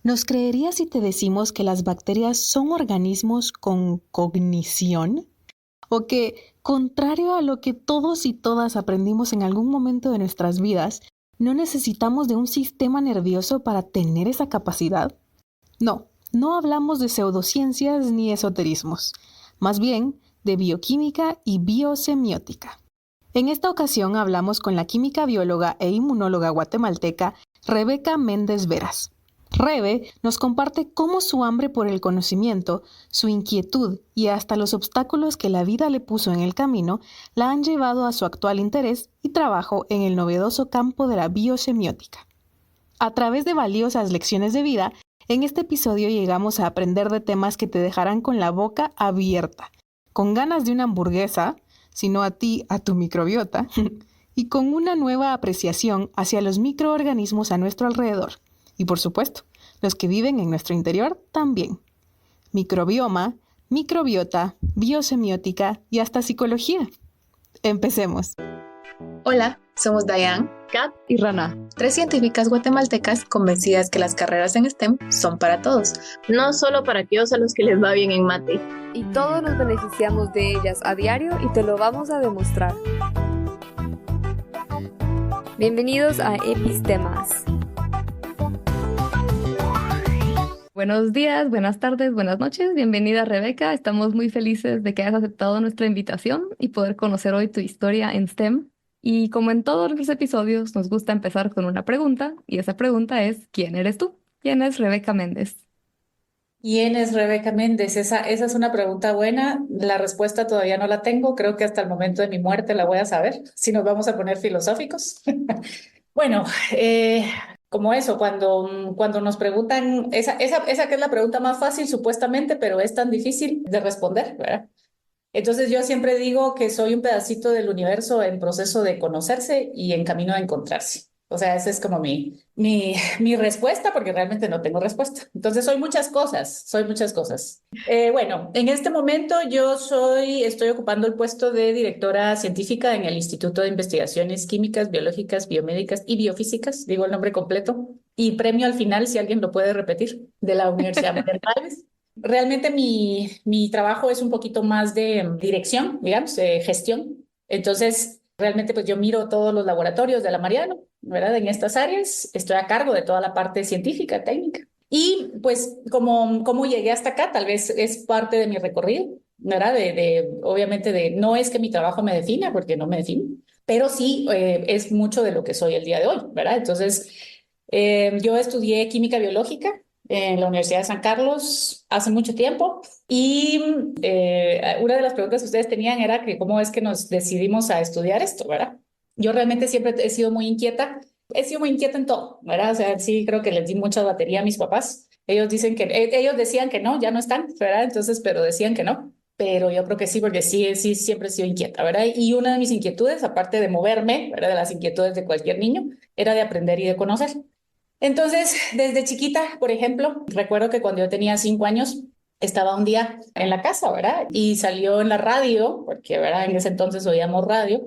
¿Nos creerías si te decimos que las bacterias son organismos con cognición? ¿O que, contrario a lo que todos y todas aprendimos en algún momento de nuestras vidas, no necesitamos de un sistema nervioso para tener esa capacidad? No, no hablamos de pseudociencias ni esoterismos, más bien de bioquímica y biosemiótica. En esta ocasión hablamos con la química bióloga e inmunóloga guatemalteca Rebeca Méndez Veras. Rebe nos comparte cómo su hambre por el conocimiento, su inquietud y hasta los obstáculos que la vida le puso en el camino la han llevado a su actual interés y trabajo en el novedoso campo de la biosemiótica. A través de valiosas lecciones de vida, en este episodio llegamos a aprender de temas que te dejarán con la boca abierta, con ganas de una hamburguesa, si no a ti, a tu microbiota, y con una nueva apreciación hacia los microorganismos a nuestro alrededor. Y por supuesto, los que viven en nuestro interior también. Microbioma, microbiota, biosemiótica y hasta psicología. Empecemos. Hola, somos Dayan, Kat y Rana, 3 científicas guatemaltecas convencidas que las carreras en STEM son para todos. no solo para aquellos a los que les va bien en mate. Y todos nos beneficiamos de ellas a diario y te lo vamos a demostrar. Bienvenidos a Epistemas. Buenos días, buenas tardes, buenas noches. Bienvenida, Rebeca. Estamos muy felices de que hayas aceptado nuestra invitación y poder conocer hoy tu historia en STEM. Y como en todos los episodios, nos gusta empezar con una pregunta, y esa pregunta es, ¿quién eres tú? ¿Quién es Rebeca Méndez? ¿Quién es Rebeca Méndez? Esa es una pregunta buena. La respuesta todavía no la tengo. Creo que hasta el momento de mi muerte la voy a saber, si nos vamos a poner filosóficos. Bueno, como eso, cuando nos preguntan, esa que es la pregunta más fácil supuestamente, pero es tan difícil de responder, ¿verdad? Entonces yo siempre digo que soy un pedacito del universo en proceso de conocerse y en camino a encontrarse. O sea, esa es como mi respuesta, porque realmente no tengo respuesta. Entonces soy muchas cosas. Bueno, en este momento estoy ocupando el puesto de directora científica en el Instituto de Investigaciones Químicas, Biológicas, Biomédicas y Biofísicas, digo el nombre completo, y premio al final, si alguien lo puede repetir, de la Universidad Manuel Valles. Realmente mi trabajo es un poquito más de dirección, digamos, gestión. Entonces, realmente pues yo miro todos los laboratorios de la Mariano, ¿verdad? En estas áreas estoy a cargo de toda la parte científica, técnica. Y pues como llegué hasta acá, tal vez es parte de mi recorrido, ¿verdad? Obviamente no es que mi trabajo me defina, porque no me define, pero sí es mucho de lo que soy el día de hoy, ¿verdad? Entonces, yo estudié química biológica en la Universidad de San Carlos hace mucho tiempo y una de las preguntas que ustedes tenían era que cómo es que nos decidimos a estudiar esto, ¿verdad? Yo realmente siempre he sido muy inquieta en todo, ¿verdad? O sea, sí creo que les di mucha batería a mis papás. Ellos decían que no, ya no están, ¿verdad? Entonces, pero decían que no. Pero yo creo que sí, porque sí, siempre he sido inquieta, ¿verdad? Y una de mis inquietudes, aparte de moverme, ¿verdad? De las inquietudes de cualquier niño, era de aprender y de conocer. Entonces, desde chiquita, por ejemplo, recuerdo que cuando yo tenía 5 años, estaba un día en la casa, ¿verdad? Y salió en la radio, porque, ¿verdad? En ese entonces oíamos radio,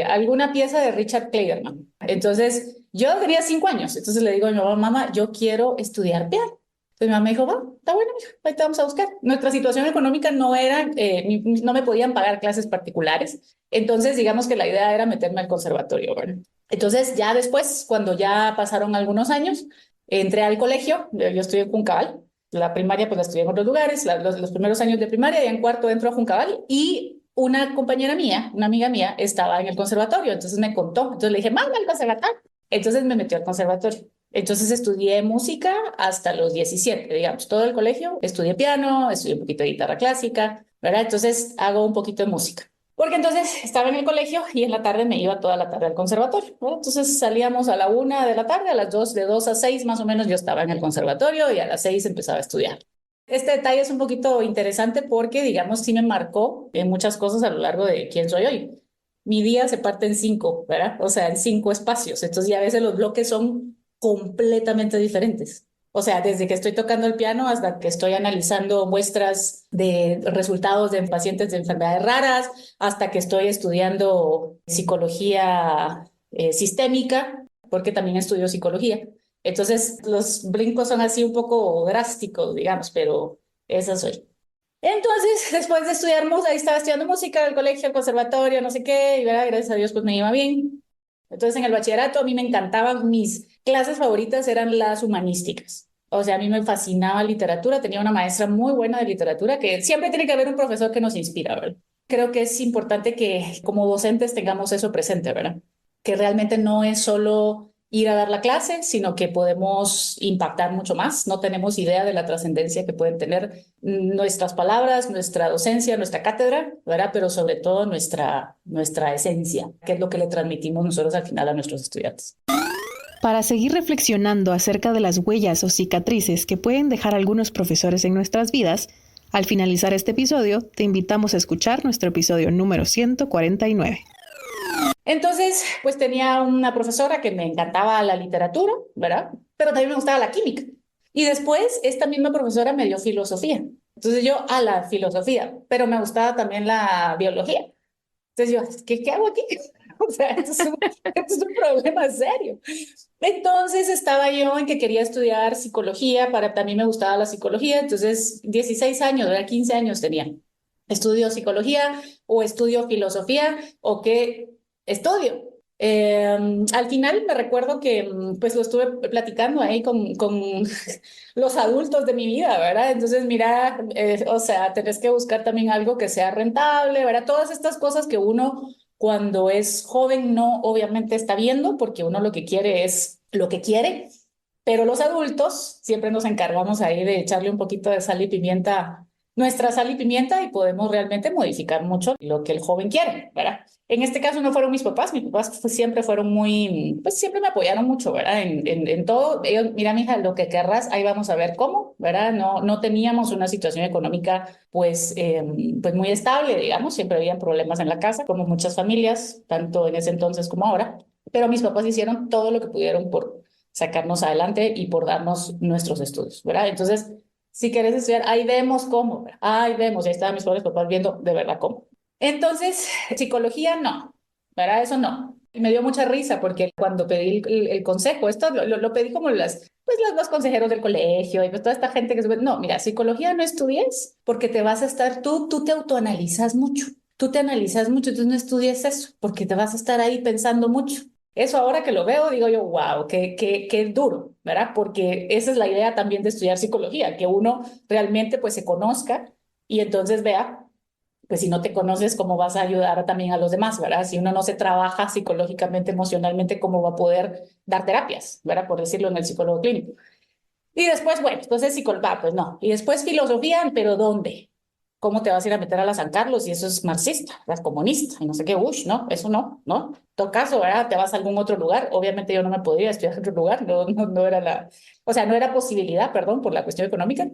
alguna pieza de Richard Clayderman. Entonces, yo tenía 5 años, entonces le digo a mi mamá, mamá, yo quiero estudiar piano. Entonces mi mamá me dijo, va, está bueno, mija, ahí te vamos a buscar. Nuestra situación económica no era, no me podían pagar clases particulares, entonces digamos que la idea era meterme al conservatorio, ¿verdad? Entonces, ya después, cuando ya pasaron algunos años, entré al colegio. Yo estudié en Juncabal. La primaria, pues la estudié en otros lugares. Los primeros años de primaria, y en cuarto entro a Juncabal. Y una compañera mía, una amiga mía, estaba en el conservatorio. Entonces me contó. Entonces le dije, mamá, al conservatorio. Entonces me metió al conservatorio. Entonces estudié música hasta los 17, digamos. Todo el colegio. Estudié piano, estudié un poquito de guitarra clásica, ¿verdad? Entonces hago un poquito de música. Porque entonces estaba en el colegio y en la tarde me iba toda la tarde al conservatorio, ¿no? Entonces salíamos a la 1 de la tarde, a las 2, de 2 a 6 más o menos yo estaba en el conservatorio y a las 6 empezaba a estudiar. Este detalle es un poquito interesante porque, digamos, sí me marcó en muchas cosas a lo largo de quién soy hoy. Mi día se parte en 5, ¿verdad? O sea, en 5 espacios. Entonces ya a veces los bloques son completamente diferentes. O sea, desde que estoy tocando el piano hasta que estoy analizando muestras de resultados de pacientes de enfermedades raras, hasta que estoy estudiando psicología sistémica, porque también estudio psicología. Entonces, los brincos son así un poco drásticos, digamos, pero esa soy. Entonces, después de estudiar música, ahí estaba estudiando música, el colegio, el conservatorio, no sé qué, y ¿verdad? Gracias a Dios, pues me iba bien. Entonces, en el bachillerato a mí me encantaban, mis clases favoritas eran las humanísticas. O sea, a mí me fascinaba literatura, tenía una maestra muy buena de literatura, que siempre tiene que haber un profesor que nos inspira, ¿verdad? Creo que es importante que como docentes tengamos eso presente, ¿verdad? Que realmente no es solo ir a dar la clase, sino que podemos impactar mucho más. No tenemos idea de la trascendencia que pueden tener nuestras palabras, nuestra docencia, nuestra cátedra, ¿verdad? Pero sobre todo nuestra esencia, que es lo que le transmitimos nosotros al final a nuestros estudiantes. Para seguir reflexionando acerca de las huellas o cicatrices que pueden dejar algunos profesores en nuestras vidas, al finalizar este episodio, te invitamos a escuchar nuestro episodio número 149. Entonces, pues tenía una profesora que me encantaba la literatura, ¿verdad? Pero también me gustaba la química. Y después, esta misma profesora me dio filosofía. Entonces yo a la filosofía, pero me gustaba también la biología. Entonces yo, ¿qué hago aquí? O sea, esto es un problema serio. Entonces estaba yo en que quería estudiar psicología, también me gustaba la psicología, entonces 16 años, ¿verdad? 15 años tenía. ¿Estudio psicología o estudio filosofía o qué estudio? Al final me recuerdo que pues lo estuve platicando ahí con los adultos de mi vida, ¿verdad? Entonces, mira, o sea, tenés que buscar también algo que sea rentable, ¿verdad? Todas estas cosas que uno cuando es joven no obviamente está viendo porque uno lo que quiere es lo que quiere, pero los adultos siempre nos encargamos ahí de echarle un poquito de sal y pimienta, nuestra sal y pimienta y podemos realmente modificar mucho lo que el joven quiere, ¿verdad? En este caso no fueron mis papás pues, siempre fueron muy, pues siempre me apoyaron mucho, ¿verdad? En todo, ellos, mira, mija, lo que querrás, ahí vamos a ver cómo, ¿verdad? No teníamos una situación económica, pues muy estable, digamos, siempre habían problemas en la casa, como muchas familias, tanto en ese entonces como ahora, pero mis papás hicieron todo lo que pudieron por sacarnos adelante y por darnos nuestros estudios, ¿verdad? Entonces, si quieres estudiar, ahí vemos cómo, ¿verdad? Ahí vemos, ahí estaban mis pobres papás viendo de verdad cómo. Entonces, psicología no, ¿verdad? Eso no. Y me dio mucha risa porque cuando pedí el consejo, esto lo pedí como los consejeros del colegio y pues toda esta gente que se... No, mira, psicología no estudies porque te vas a estar, tú te autoanalizas mucho, tú te analizas mucho, entonces no estudies eso porque te vas a estar ahí pensando mucho. Eso ahora que lo veo, digo yo, wow, qué duro, ¿verdad? Porque esa es la idea también de estudiar psicología, que uno realmente pues se conozca y entonces vea pues si no te conoces, ¿cómo vas a ayudar también a los demás, verdad? Si uno no se trabaja psicológicamente, emocionalmente, ¿cómo va a poder dar terapias, verdad? Por decirlo en el psicólogo clínico. Y después, bueno, entonces psicología, pues no. Y después filosofía, pero ¿dónde? ¿Cómo te vas a ir a meter a la San Carlos? Y eso es marxista, es comunista, y no sé qué, no, eso no. En todo caso, ¿verdad? Te vas a algún otro lugar. Obviamente yo no me podría estudiar en otro lugar, no era no era posibilidad, perdón, por la cuestión económica.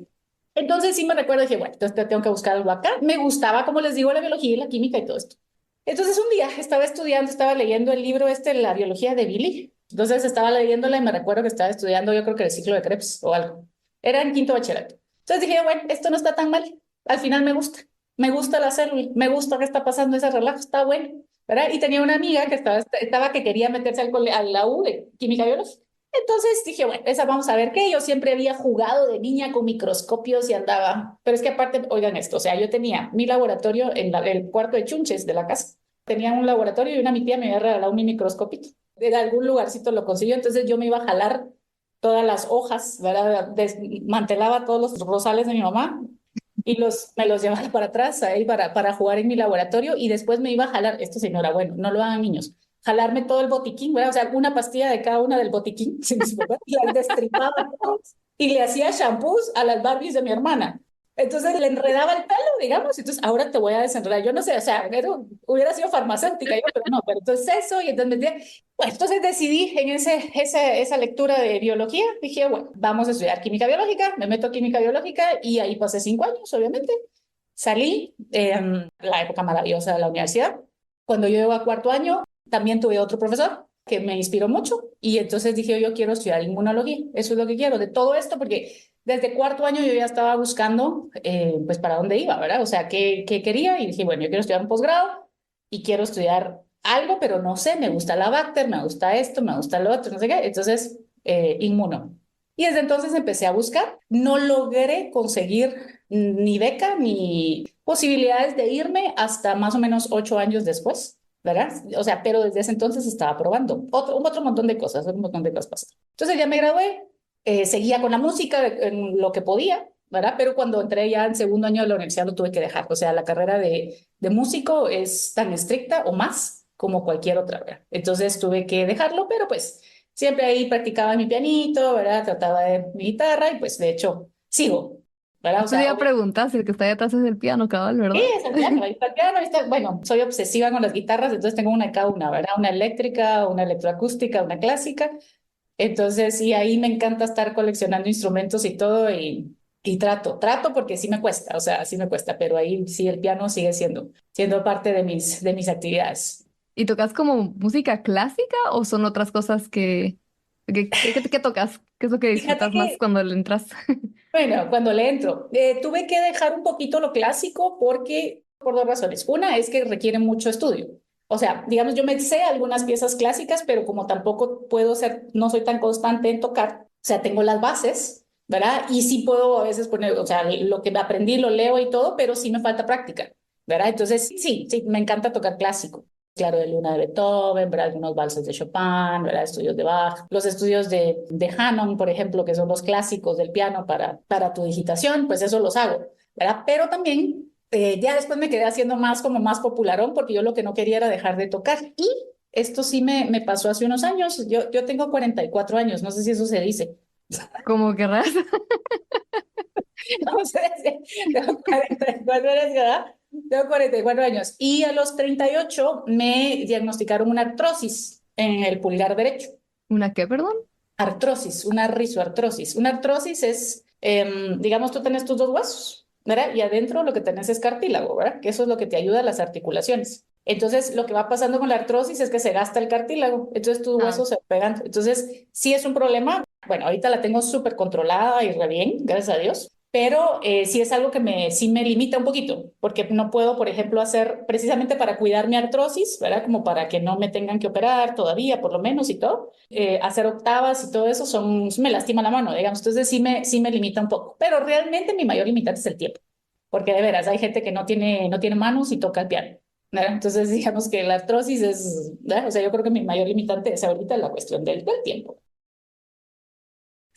Entonces sí me recuerdo, dije, bueno, entonces tengo que buscar algo acá. Me gustaba, como les digo, la biología y la química y todo esto. Entonces un día estaba leyendo el libro La biología de Billy. Entonces estaba leyéndola y me recuerdo que estaba estudiando, yo creo que el ciclo de Krebs o algo. Era en quinto bachillerato. Entonces dije, bueno, esto no está tan mal. Al final me gusta. Me gusta la célula. Me gusta que está pasando ese relajo. Está bueno, ¿verdad? Y tenía una amiga que estaba que quería meterse a la U de química y biología. Entonces dije, bueno, esa vamos a ver qué. Yo siempre había jugado de niña con microscopios y andaba. Pero es que aparte, oigan esto, o sea, yo tenía mi laboratorio en el cuarto de chunches de la casa. Tenía un laboratorio y mi tía me había regalado un microscopito. De algún lugarcito lo consiguió, entonces yo me iba a jalar todas las hojas, ¿verdad? Desmantelaba todos los rosales de mi mamá y me los llevaba para atrás ahí para jugar en mi laboratorio y después me iba a jalar, esto señora, bueno, no lo hagan niños, jalarme todo el botiquín, ¿verdad? O sea, una pastilla de cada una del botiquín, y las destripaba y le hacía shampoos a las Barbies de mi hermana. Entonces le enredaba el pelo, digamos, entonces ahora te voy a desenredar. Yo no sé, o sea, hubiera sido farmacéutica, pero no, pero entonces eso, y entonces bueno, entonces decidí en esa lectura de biología, dije, bueno, vamos a estudiar química biológica, me meto a química biológica y ahí pasé 5 años, obviamente. Salí, la época maravillosa de la universidad. Cuando yo iba a cuarto año, también tuve otro profesor que me inspiró mucho y entonces dije, yo quiero estudiar inmunología, eso es lo que quiero, de todo esto, porque desde cuarto año yo ya estaba buscando, pues, para dónde iba, ¿verdad? O sea, qué quería y dije, bueno, yo quiero estudiar un posgrado y quiero estudiar algo, pero no sé, me gusta la bacter, me gusta esto, me gusta lo otro, no sé qué. Entonces inmuno. Y desde entonces empecé a buscar. No logré conseguir ni beca ni posibilidades de irme hasta más o menos 8 años después, ¿verdad? O sea, pero desde ese entonces estaba probando otro montón de cosas, un montón de cosas pasaron. Entonces ya me gradué, seguía con la música en lo que podía, ¿verdad? Pero cuando entré ya en segundo año de la universidad lo tuve que dejar. O sea, la carrera de músico es tan estricta o más como cualquier otra, ¿verdad? Entonces tuve que dejarlo, pero pues siempre ahí practicaba mi pianito, ¿verdad? Trataba de mi guitarra y pues de hecho sigo, ¿verdad? O Te iba sea, a preguntar si el que está ahí atrás es el piano, cabal, sí, ¿verdad? es el piano, ahí está el piano, ahí está. Bueno, soy obsesiva con las guitarras, entonces tengo una de cada una, ¿verdad? Una eléctrica, una electroacústica, una clásica. Entonces, sí, ahí me encanta estar coleccionando instrumentos y todo y trato porque sí me cuesta, o sea, sí me cuesta, pero ahí sí el piano sigue siendo parte de mis actividades. ¿Y tocas como música clásica o son otras cosas que tocas? ¿Qué es lo que Fíjate disfrutas más que, cuando le entras? bueno, cuando le entro, tuve que dejar un poquito lo clásico porque, por dos razones. Una es que requiere mucho estudio. O sea, digamos, yo me sé algunas piezas clásicas, pero como tampoco puedo ser, no soy tan constante en tocar, o sea, tengo las bases, ¿verdad? Y sí puedo a veces poner, o sea, lo que aprendí lo leo y todo, pero sí me falta práctica, ¿verdad? Entonces, sí, me encanta tocar clásico. Claro, de Luna de Beethoven, ¿verdad? Algunos valses de Chopin, ¿verdad? Estudios de Bach, los estudios de Hanon, por ejemplo, que son los clásicos del piano para tu digitación, pues eso los hago, ¿verdad? Pero también ya después me quedé haciendo más como más popularón porque yo lo que no quería era dejar de tocar. Y esto sí me pasó hace unos años. Yo tengo 44 años, no sé si eso se dice. Como querrás. No sé si tengo 44 años, ¿verdad? Tengo 44 años. Y a los 38 me diagnosticaron una artrosis en el pulgar derecho. ¿Una qué, perdón? Artrosis, una rizoartrosis. Una artrosis es, digamos, tú tienes tus dos huesos, ¿verdad? Y adentro lo que tenés es cartílago, ¿verdad? Que eso es lo que te ayuda a las articulaciones. Entonces, lo que va pasando con la artrosis es que se gasta el cartílago, entonces tus Ah, huesos se pegan. Entonces, sí es un problema. Bueno, ahorita la tengo súper controlada y re bien, gracias a Dios, pero sí es algo que sí me limita un poquito, porque no puedo, por ejemplo, hacer precisamente para cuidar mi artrosis, ¿verdad? Como para que no me tengan que operar todavía, por lo menos y todo. Hacer octavas y todo eso me lastima la mano, digamos. Entonces sí me limita un poco, pero realmente mi mayor limitante es el tiempo, porque de veras hay gente que no tiene manos y toca el piano, ¿verdad? Entonces digamos que la artrosis es, ¿verdad? O sea, yo creo que mi mayor limitante es ahorita la cuestión del tiempo.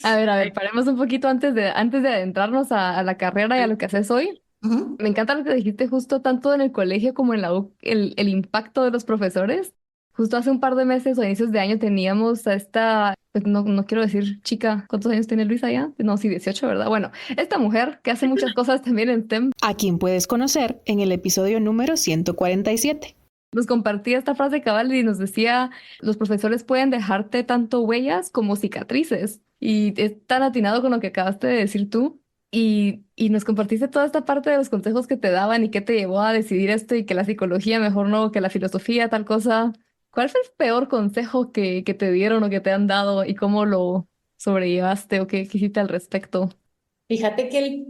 a ver, paremos un poquito antes de adentrarnos a la carrera y a lo que haces hoy. Ujú. Me encanta lo que dijiste justo tanto en el colegio como en la U, el impacto de los profesores. Justo hace un par de meses o inicios de año teníamos a esta, pues no quiero decir chica, ¿cuántos años tiene Luisa ya? No, sí, 18, ¿verdad? Bueno, esta mujer que hace muchas cosas también en STEM A quien puedes conocer en el episodio número 147. nos compartía esta frase cabal y nos decía, los profesores pueden dejarte tanto huellas como cicatrices. Y es tan atinado con lo que acabaste de decir tú. Y nos compartiste toda esta parte de los consejos que te daban y qué te llevó a decidir esto y que la psicología mejor no, que la filosofía, tal cosa. ¿Cuál fue el peor consejo que te dieron o que te han dado y cómo lo sobrellevaste o qué hiciste al respecto? Fíjate que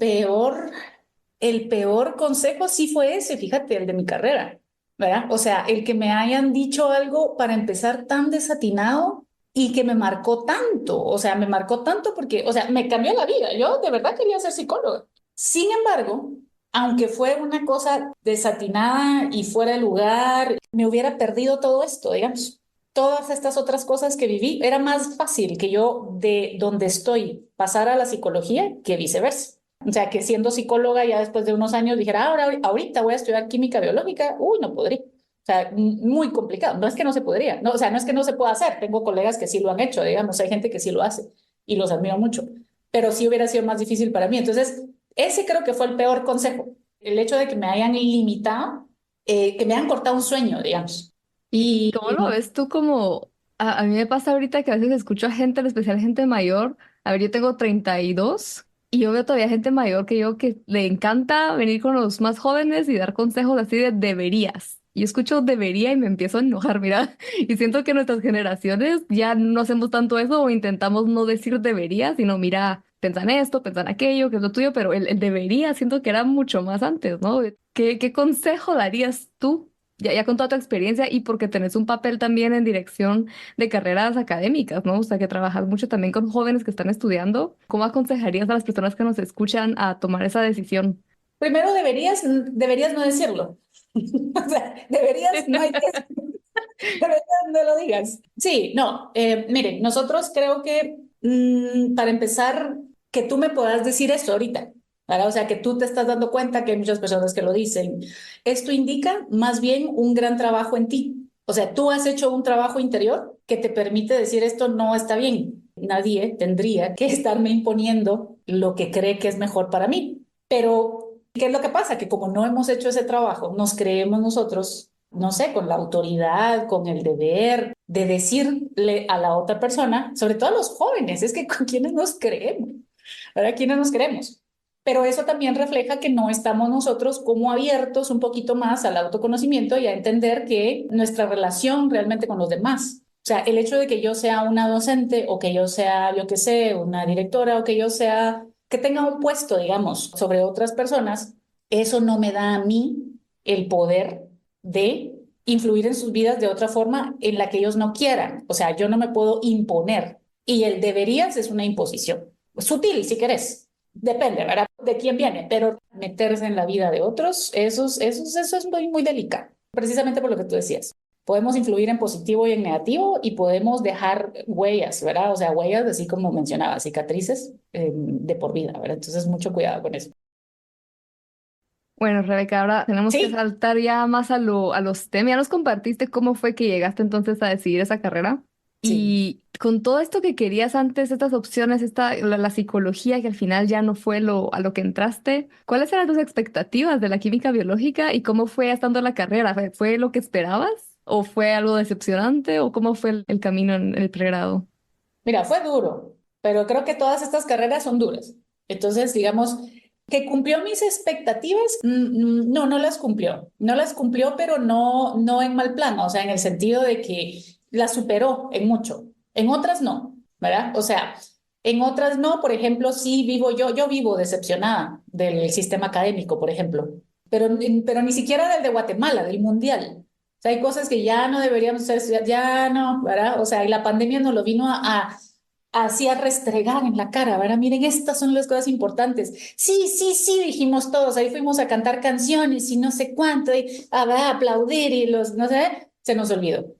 el peor consejo sí fue ese, fíjate, el de mi carrera, ¿verdad? O sea, el que me hayan dicho algo para empezar tan desatinado y que me marcó tanto, o sea, me marcó tanto porque, o sea, me cambió la vida. Yo de verdad quería ser psicóloga. Sin embargo, aunque fue una cosa desatinada y fuera de lugar, me hubiera perdido todo esto, digamos. Todas estas otras cosas que viví, era más fácil que yo de donde estoy pasara a la psicología que viceversa. O sea, que siendo psicóloga ya después de unos años dijera, ahorita voy a estudiar química biológica, uy, no podría. O sea, muy complicado. No es que no se podría, no, o sea, no es que no se pueda hacer. Tengo colegas que sí lo han hecho, digamos, hay gente que sí lo hace y los admiro mucho, pero sí hubiera sido más difícil para mí. Entonces, ese creo que fue el peor consejo, el hecho de que me hayan limitado, que me hayan cortado un sueño, digamos. ¿Y Y cómo lo ves tú como... A mí me pasa ahorita que a veces escucho a gente, en especial gente mayor. A ver, yo tengo 32 y yo veo todavía gente mayor que yo que le encanta venir con los más jóvenes y dar consejos así de deberías. Yo escucho debería y me empiezo a enojar, mira. Y siento que nuestras generaciones ya no hacemos tanto eso o intentamos no decir debería, sino mira, pensan esto, pensan aquello, que es lo tuyo, pero el debería siento que era mucho más antes, ¿no? ¿Qué consejo darías tú ya con toda tu experiencia y porque tenés un papel también en dirección de carreras académicas, ¿no? O sea, que trabajas mucho también con jóvenes que están estudiando. ¿Cómo aconsejarías a las personas que nos escuchan a tomar esa decisión? Primero deberías no decirlo. O sea, deberías, no hay que, deberías no lo digas. Sí, no, miren, nosotros creo que para empezar, que tú me puedas decir esto ahorita, ¿verdad? O sea, que tú te estás dando cuenta que hay muchas personas que lo dicen. Esto indica más bien un gran trabajo en ti. O sea, tú has hecho un trabajo interior que te permite decir esto no está bien. Nadie tendría que estarme imponiendo lo que cree que es mejor para mí. Pero, ¿qué es lo que pasa? Que como no hemos hecho ese trabajo, nos creemos nosotros, no sé, con la autoridad, con el deber de decirle a la otra persona, sobre todo a los jóvenes, es que con quienes nos creemos, ¿verdad? ¿Quiénes nos creemos? Pero eso también refleja que no estamos nosotros como abiertos un poquito más al autoconocimiento y a entender que nuestra relación realmente con los demás. O sea, el hecho de que yo sea una docente o que yo sea, yo qué sé, una directora o que yo sea, que tenga un puesto, digamos, sobre otras personas, eso no me da a mí el poder de influir en sus vidas de otra forma en la que ellos no quieran. O sea, yo no me puedo imponer. Y el deberías es una imposición. Sutil, si querés. Depende, ¿verdad? De quién viene, pero meterse en la vida de otros, eso es muy, muy delicado. Precisamente por lo que tú decías. Podemos influir en positivo y en negativo y podemos dejar huellas, ¿verdad? O sea, huellas, así como mencionaba, cicatrices de por vida, ¿verdad? Entonces, mucho cuidado con eso. Bueno, Rebeca, ahora tenemos que Sí, saltar ya más a los temas. Ya nos compartiste cómo fue que llegaste entonces a decidir esa carrera. sí. Y con todo esto que querías antes, estas opciones, la psicología que al final ya no fue a lo que entraste, ¿cuáles eran tus expectativas de la química biológica y cómo fue estando en la carrera? ¿Fue lo que esperabas? ¿O fue algo decepcionante? ¿O cómo fue el camino en el pregrado? Mira, fue duro, pero creo que todas estas carreras son duras. Entonces, digamos, que cumplió mis expectativas, no, no las cumplió. No las cumplió, pero no, no en mal plan, o sea, en el sentido de que las superó en mucho. En otras no, ¿verdad? O sea, en otras no, por ejemplo, sí vivo yo vivo decepcionada del sistema académico, por ejemplo, pero ni siquiera del de Guatemala, del mundial. O sea, hay cosas que ya no deberíamos hacer, ya no, ¿verdad? O sea, y la pandemia nos lo vino así a restregar en la cara, ¿verdad? Miren, estas son las cosas importantes. Sí, sí, sí, dijimos todos, ahí fuimos a cantar canciones y no sé cuánto, y a aplaudir y no sé, se nos olvidó.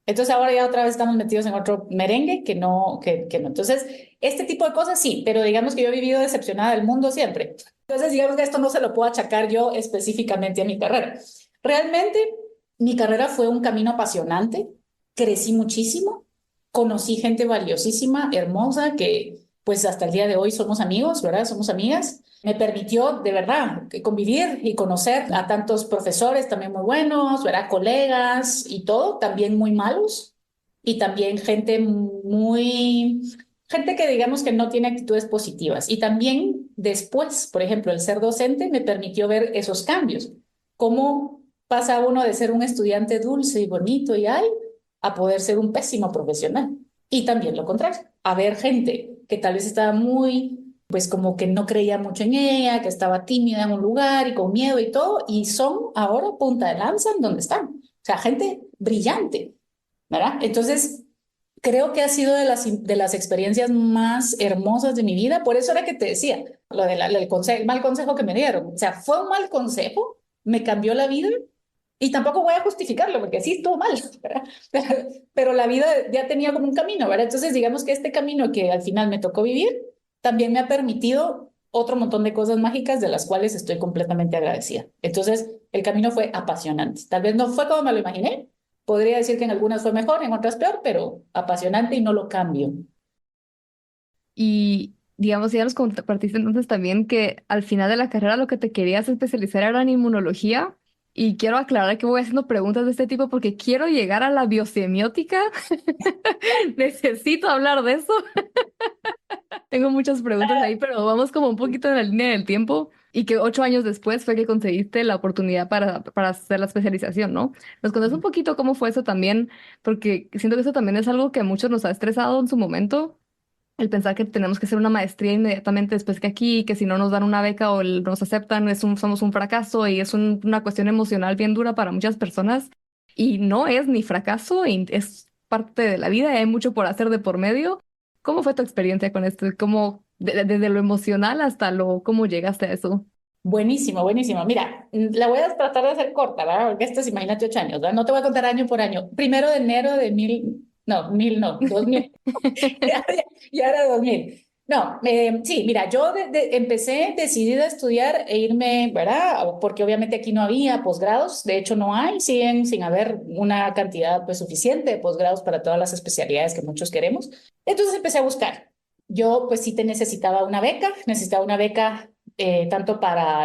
Entonces ahora ya otra vez estamos metidos en otro merengue que no. Entonces, este tipo de cosas sí, pero digamos que yo he vivido decepcionada del mundo siempre. Entonces, digamos que esto no se lo puedo achacar yo específicamente a mi carrera. Realmente, mi carrera fue un camino apasionante, crecí muchísimo, conocí gente valiosísima, hermosa, que pues hasta el día de hoy somos amigos, ¿verdad? Somos amigas. Me permitió de verdad convivir y conocer a tantos profesores también muy buenos, ¿verdad? Colegas y todo, también muy malos y también gente que digamos que no tiene actitudes positivas. Y también después, por ejemplo, el ser docente me permitió ver esos cambios, cómo pasa uno de ser un estudiante dulce y bonito y ay, a poder ser un pésimo profesional. Y también lo contrario, a ver gente que tal vez estaba muy, pues como que no creía mucho en ella, que estaba tímida en un lugar y con miedo y todo, y son ahora punta de lanza en donde están. O sea, gente brillante, ¿verdad? Entonces, creo que ha sido de las experiencias más hermosas de mi vida. Por eso era que te decía, lo del el mal consejo que me dieron. O sea, fue un mal consejo, me cambió la vida y tampoco voy a justificarlo porque sí estuvo mal, ¿verdad? Pero la vida ya tenía como un camino, ¿verdad? Entonces, digamos que este camino que al final me tocó vivir también me ha permitido otro montón de cosas mágicas de las cuales estoy completamente agradecida. Entonces, el camino fue apasionante. Tal vez no fue como me lo imaginé. Podría decir que en algunas fue mejor, en otras peor, pero apasionante y no lo cambio. Y digamos, ya nos compartiste entonces también que al final de la carrera lo que te querías especializar era en inmunología. Y quiero aclarar que voy haciendo preguntas de este tipo porque quiero llegar a la biosemiótica. Necesito hablar de eso. Tengo muchas preguntas ahí, pero vamos como un poquito en la línea del tiempo. Y que 8 años después fue que conseguiste la oportunidad para hacer la especialización, ¿no? ¿Nos contás un poquito cómo fue eso también? Porque siento que eso también es algo que a muchos nos ha estresado en su momento El pensar que tenemos que hacer una maestría inmediatamente después que aquí, que si no nos dan una beca o nos aceptan, somos un fracaso y es una cuestión emocional bien dura para muchas personas. Y no es ni fracaso, es parte de la vida y hay mucho por hacer de por medio. ¿Cómo fue tu experiencia con esto? ¿Cómo, desde lo emocional hasta cómo llegaste a eso? Buenísimo, buenísimo. Mira, la voy a tratar de hacer corta, ¿verdad? Porque esto es, imagínate, 8 años, ¿verdad? No te voy a contar año por año. 1 de enero de no, 2000. Ya era 2000. No, sí, mira, yo empecé decidida a estudiar e irme, ¿verdad? Porque obviamente aquí no había posgrados, de hecho no hay, siguen sin haber una cantidad pues suficiente de posgrados para todas las especialidades que muchos queremos. Entonces empecé a buscar. Yo pues sí te necesitaba una beca tanto para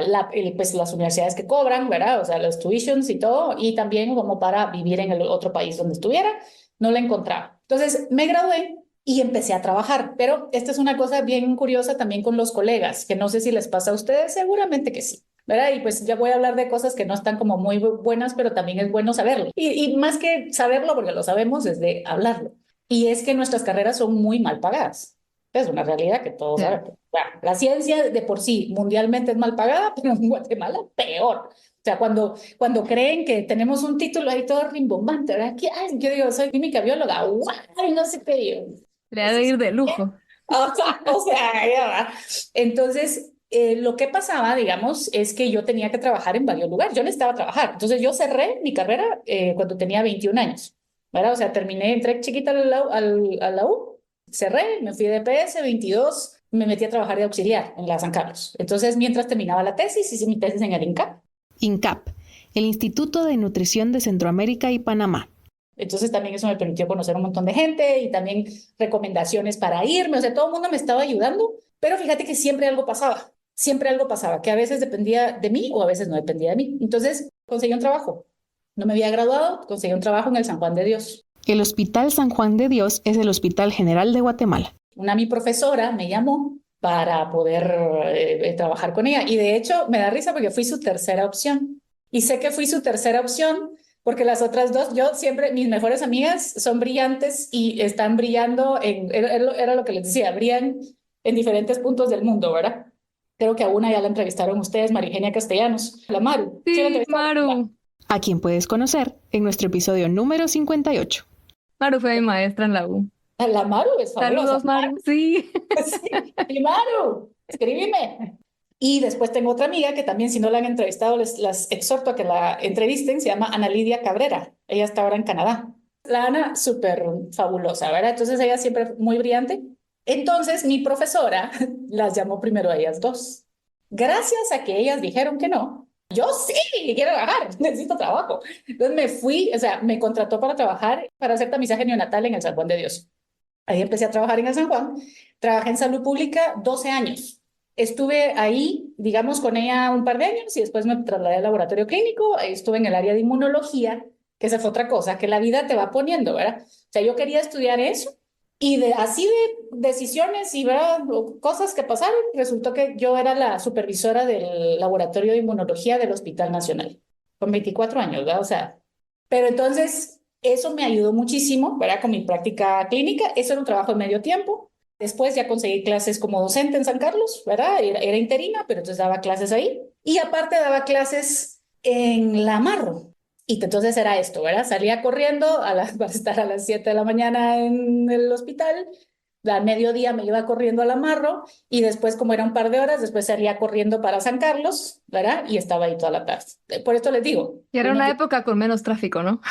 pues, las universidades que cobran, ¿verdad? O sea, los tuitions y todo, y también como para vivir en el otro país donde estuviera. No la encontraba. Entonces me gradué y empecé a trabajar, pero esta es una cosa bien curiosa también con los colegas, que no sé si les pasa a ustedes, seguramente que sí. ¿Verdad? Y pues ya voy a hablar de cosas que no están como muy buenas, pero también es bueno saberlo. Y más que saberlo, porque lo sabemos, es de hablarlo. Y es que nuestras carreras son muy mal pagadas. Es una realidad que todos Sí. sabemos. Bueno, la ciencia de por sí mundialmente es mal pagada, pero en Guatemala peor. O sea, cuando creen que tenemos un título ahí todo rimbombante, ¿verdad? Ay, yo digo, soy química bióloga, ¡guay! No sé qué. Le ha de ir de lujo. O sea, ya va. Entonces, lo que pasaba, digamos, es que yo tenía que trabajar en varios lugares. Yo necesitaba trabajar. Entonces, yo cerré mi carrera cuando tenía 21 años, ¿verdad? O sea, entré chiquita a la U, cerré, me fui de PS, 22, me metí a trabajar de auxiliar en la San Carlos. Entonces, mientras terminaba la tesis, hice mi tesis en el INCAP. INCAP, el Instituto de Nutrición de Centroamérica y Panamá. Entonces también eso me permitió conocer un montón de gente y también recomendaciones para irme. O sea, todo el mundo me estaba ayudando, pero fíjate que siempre algo pasaba, que a veces dependía de mí o a veces no dependía de mí. Entonces conseguí un trabajo. No me había graduado, conseguí un trabajo en el San Juan de Dios. El Hospital San Juan de Dios es el Hospital General de Guatemala. Mi profesora me llamó para poder trabajar con ella. Y de hecho me da risa porque fui su tercera opción. Y sé que fui su tercera opción porque las otras dos, yo siempre, mis mejores amigas son brillantes y están brillando era lo que les decía, brillan en diferentes puntos del mundo, ¿verdad? Creo que a una ya la entrevistaron ustedes, Marigenia Castellanos, la Maru. ¿Sí la Sí, entrevistaron? Maru. A quien puedes conocer en nuestro episodio número 58. Maru fue mi maestra en la U. La Maru es fabulosa. Saludos, Maru. Sí. Sí, y Maru, escríbeme. Y después tengo otra amiga que también, si no la han entrevistado, las exhorto a que la entrevisten. Se llama Ana Lidia Cabrera. Ella está ahora en Canadá. La Ana, súper fabulosa, ¿verdad? Entonces ella siempre muy brillante. Entonces mi profesora las llamó primero a ellas dos. Gracias a que ellas dijeron que no, yo sí, quiero trabajar, necesito trabajo. Entonces me fui, o sea, me contrató para trabajar, para hacer tamizaje neonatal en el San Juan de Dios. Ahí empecé a trabajar en el San Juan. Trabajé en salud pública 12 años. Estuve ahí, digamos, con ella un par de años y después me trasladé al laboratorio clínico. Ahí estuve en el área de inmunología, que esa fue otra cosa que la vida te va poniendo, ¿verdad? O sea, yo quería estudiar eso y así de decisiones y ¿verdad? Cosas que pasaron, resultó que yo era la supervisora del laboratorio de inmunología del Hospital Nacional, con 24 años, ¿verdad? O sea, pero entonces eso me ayudó muchísimo, ¿verdad? Con mi práctica clínica. Eso era un trabajo de medio tiempo. Después ya conseguí clases como docente en San Carlos, ¿verdad? Era interina, pero entonces daba clases ahí. Y aparte daba clases en La Marro. Y entonces era esto, ¿verdad? Salía corriendo para estar a las 7 de la mañana en el hospital. Al mediodía me iba corriendo a La Marro y después, como era un par de horas, después salía corriendo para San Carlos, ¿verdad? Y estaba ahí toda la tarde. Por esto les digo. Y era una época con menos tráfico, ¿no?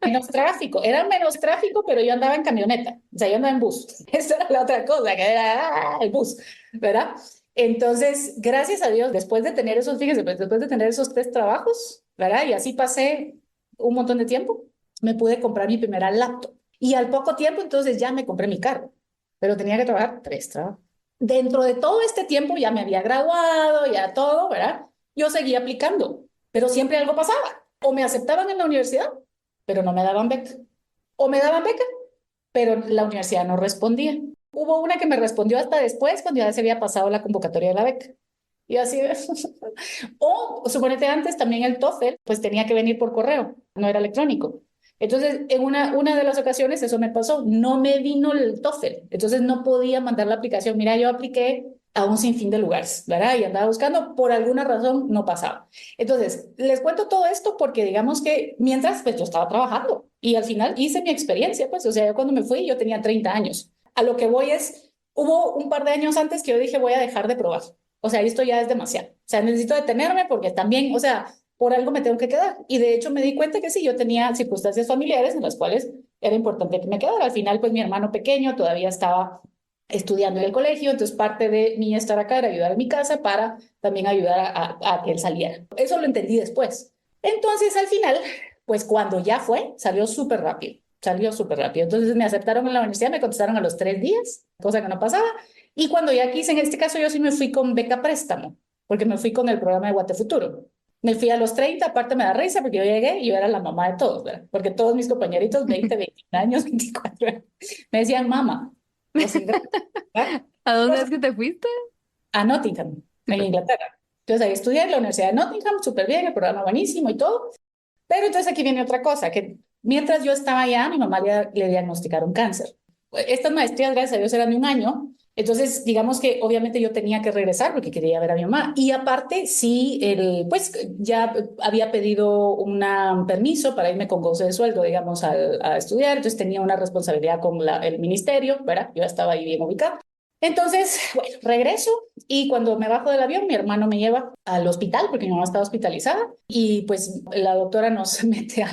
Menos tráfico, era menos tráfico, pero yo andaba en camioneta, o sea, yo andaba en bus. Esa era la otra cosa, que era el bus, ¿verdad? Entonces, gracias a Dios, después de tener esos, fíjese, pues, después de tener esos 3 trabajos, ¿verdad? Y así pasé un montón de tiempo, me pude comprar mi primera laptop. Y al poco tiempo, entonces ya me compré mi carro, pero tenía que trabajar 3 trabajos. Dentro de todo este tiempo ya me había graduado, ya todo, ¿verdad? Yo seguía aplicando, pero siempre algo pasaba. O me aceptaban en la universidad, pero no me daban beca. O me daban beca, pero la universidad no respondía. Hubo una que me respondió hasta después, cuando ya se había pasado la convocatoria de la beca. Y así, o suponete antes también el TOEFL, pues tenía que venir por correo, no era electrónico. Entonces, en una de las ocasiones eso me pasó, no me vino el TOEFL, entonces no podía mandar la aplicación. Mira, yo apliqué a un sinfín de lugares, ¿verdad? Y andaba buscando, por alguna razón no pasaba. Entonces, les cuento todo esto porque digamos que mientras, pues yo estaba trabajando y al final hice mi experiencia, pues, o sea, yo cuando me fui yo tenía 30 años. A lo que voy es, hubo un par de años antes que yo dije voy a dejar de probar. O sea, esto ya es demasiado. O sea, necesito detenerme porque también, o sea, por algo me tengo que quedar. Y de hecho me di cuenta que sí, yo tenía circunstancias familiares en las cuales era importante que me quedara. Al final, pues mi hermano pequeño todavía estaba estudiando en el colegio, entonces parte de mí estar acá era ayudar en mi casa para también ayudar a que él saliera. Eso lo entendí después. Entonces, al final, pues cuando ya fue, salió súper rápido. Entonces me aceptaron en la universidad, me contestaron a los 3 días, cosa que no pasaba. Y cuando ya quise, en este caso yo sí me fui con beca préstamo, porque me fui con el programa de Guatefuturo. Me fui a los 30, aparte me da risa porque yo llegué y yo era la mamá de todos, ¿verdad? Porque todos mis compañeritos, 20, 21 años, 24, me decían mamá. ¿A dónde es que te fuiste? A Nottingham, en Súper. Inglaterra. Entonces ahí estudié en la Universidad de Nottingham, súper bien, el programa buenísimo y todo. Pero entonces aquí viene otra cosa, que mientras yo estaba allá, a mi mamá le diagnosticaron cáncer. Estas maestrías, gracias a Dios, eran de un año. Entonces, digamos que obviamente yo tenía que regresar porque quería ver a mi mamá. Y aparte, sí, pues ya había pedido un permiso para irme con goce de sueldo, digamos, a estudiar. Entonces tenía una responsabilidad con el ministerio, ¿verdad? Yo estaba ahí bien ubicada. Entonces, bueno, regreso y cuando me bajo del avión, mi hermano me lleva al hospital porque mi mamá estaba hospitalizada y pues la doctora nos mete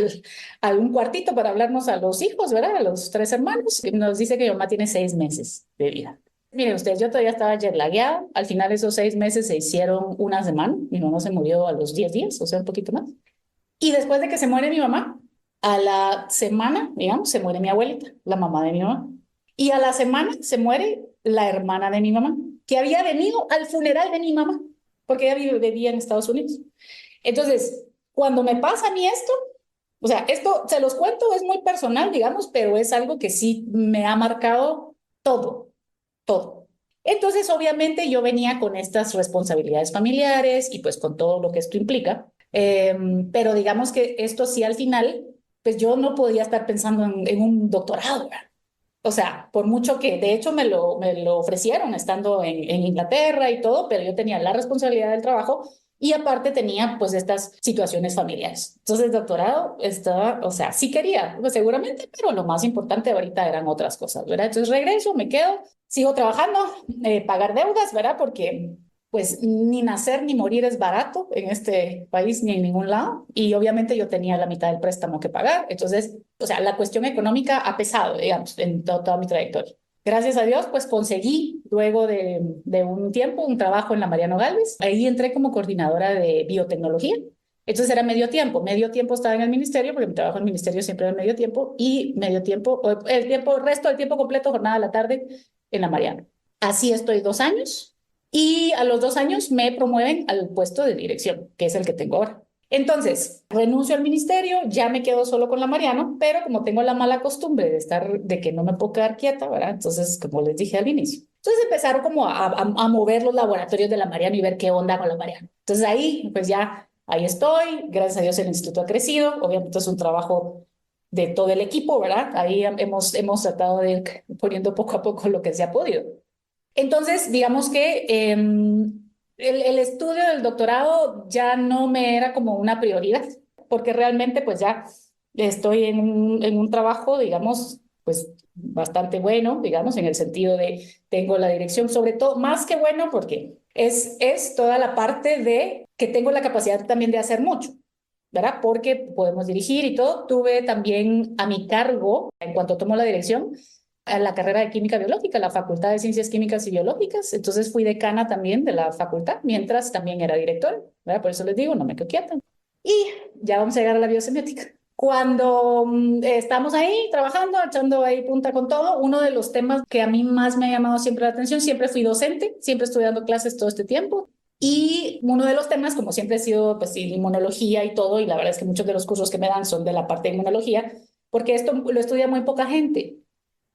a un cuartito para hablarnos a los hijos, ¿verdad? A los 3 hermanos. Y nos dice que mi mamá tiene 6 meses de vida. Miren ustedes, yo todavía estaba jetlagueada. Al final esos 6 meses se hicieron una semana. Mi mamá se murió a los 10 días, o sea, un poquito más. Y después de que se muere mi mamá, a la semana, digamos, se muere mi abuelita, la mamá de mi mamá. Y a la semana se muere la hermana de mi mamá, que había venido al funeral de mi mamá, porque ella vivía en Estados Unidos. Entonces, cuando me pasa a mí esto, o sea, esto se los cuento, es muy personal, digamos, pero es algo que sí me ha marcado todo, todo. Entonces, obviamente, yo venía con estas responsabilidades familiares y pues con todo lo que esto implica, pero digamos que esto sí al final, pues yo no podía estar pensando en un doctorado, ¿verdad? O sea, por mucho que, de hecho, me lo ofrecieron estando en Inglaterra y todo, pero yo tenía la responsabilidad del trabajo y aparte tenía pues estas situaciones familiares. Entonces, el doctorado estaba, o sea, sí quería, pues, seguramente, pero lo más importante ahorita eran otras cosas, ¿verdad? Entonces regreso, me quedo, sigo trabajando, pagar deudas, ¿verdad? Porque pues ni nacer ni morir es barato en este país ni en ningún lado. Y obviamente yo tenía la mitad del préstamo que pagar. Entonces, o sea, la cuestión económica ha pesado, digamos, en toda mi trayectoria. Gracias a Dios, pues conseguí luego de un tiempo un trabajo en la Mariano Galvez. Ahí entré como coordinadora de biotecnología. Entonces era medio tiempo estaba en el ministerio, porque mi trabajo en el ministerio siempre era medio tiempo, y medio tiempo, el resto del tiempo completo, jornada a la tarde en la Mariano. Así estoy 2 años y a los 2 años me promueven al puesto de dirección, que es el que tengo ahora. Entonces, renuncio al ministerio, ya me quedo solo con la Mariano, pero como tengo la mala costumbre de que no me puedo quedar quieta, ¿verdad? Entonces, como les dije al inicio. Entonces empezaron como a mover los laboratorios de la Mariano y ver qué onda con la Mariano. Entonces ahí, pues ya, ahí estoy. Gracias a Dios el instituto ha crecido. Obviamente es un trabajo de todo el equipo, ¿verdad? Ahí hemos tratado de ir poniendo poco a poco lo que se ha podido. Entonces, digamos que el estudio del doctorado ya no me era como una prioridad, porque realmente pues ya estoy en un trabajo, digamos, pues bastante bueno, digamos, en el sentido de tengo la dirección, sobre todo, más que bueno, porque es toda la parte de que tengo la capacidad también de hacer mucho, ¿verdad? Porque podemos dirigir y todo. Tuve también a mi cargo, en cuanto tomo la dirección, a la carrera de Química Biológica, la Facultad de Ciencias Químicas y Biológicas. Entonces fui decana también de la facultad, mientras también era directora, ¿verdad? Por eso les digo, no me quedo quieta. Y ya vamos a llegar a la biosemiótica. Cuando estamos ahí trabajando, echando ahí punta con todo, uno de los temas que a mí más me ha llamado siempre la atención, siempre fui docente, siempre estuve dando clases todo este tiempo. Y uno de los temas, como siempre, he sido pues, inmunología y todo, y la verdad es que muchos de los cursos que me dan son de la parte de inmunología, porque esto lo estudia muy poca gente.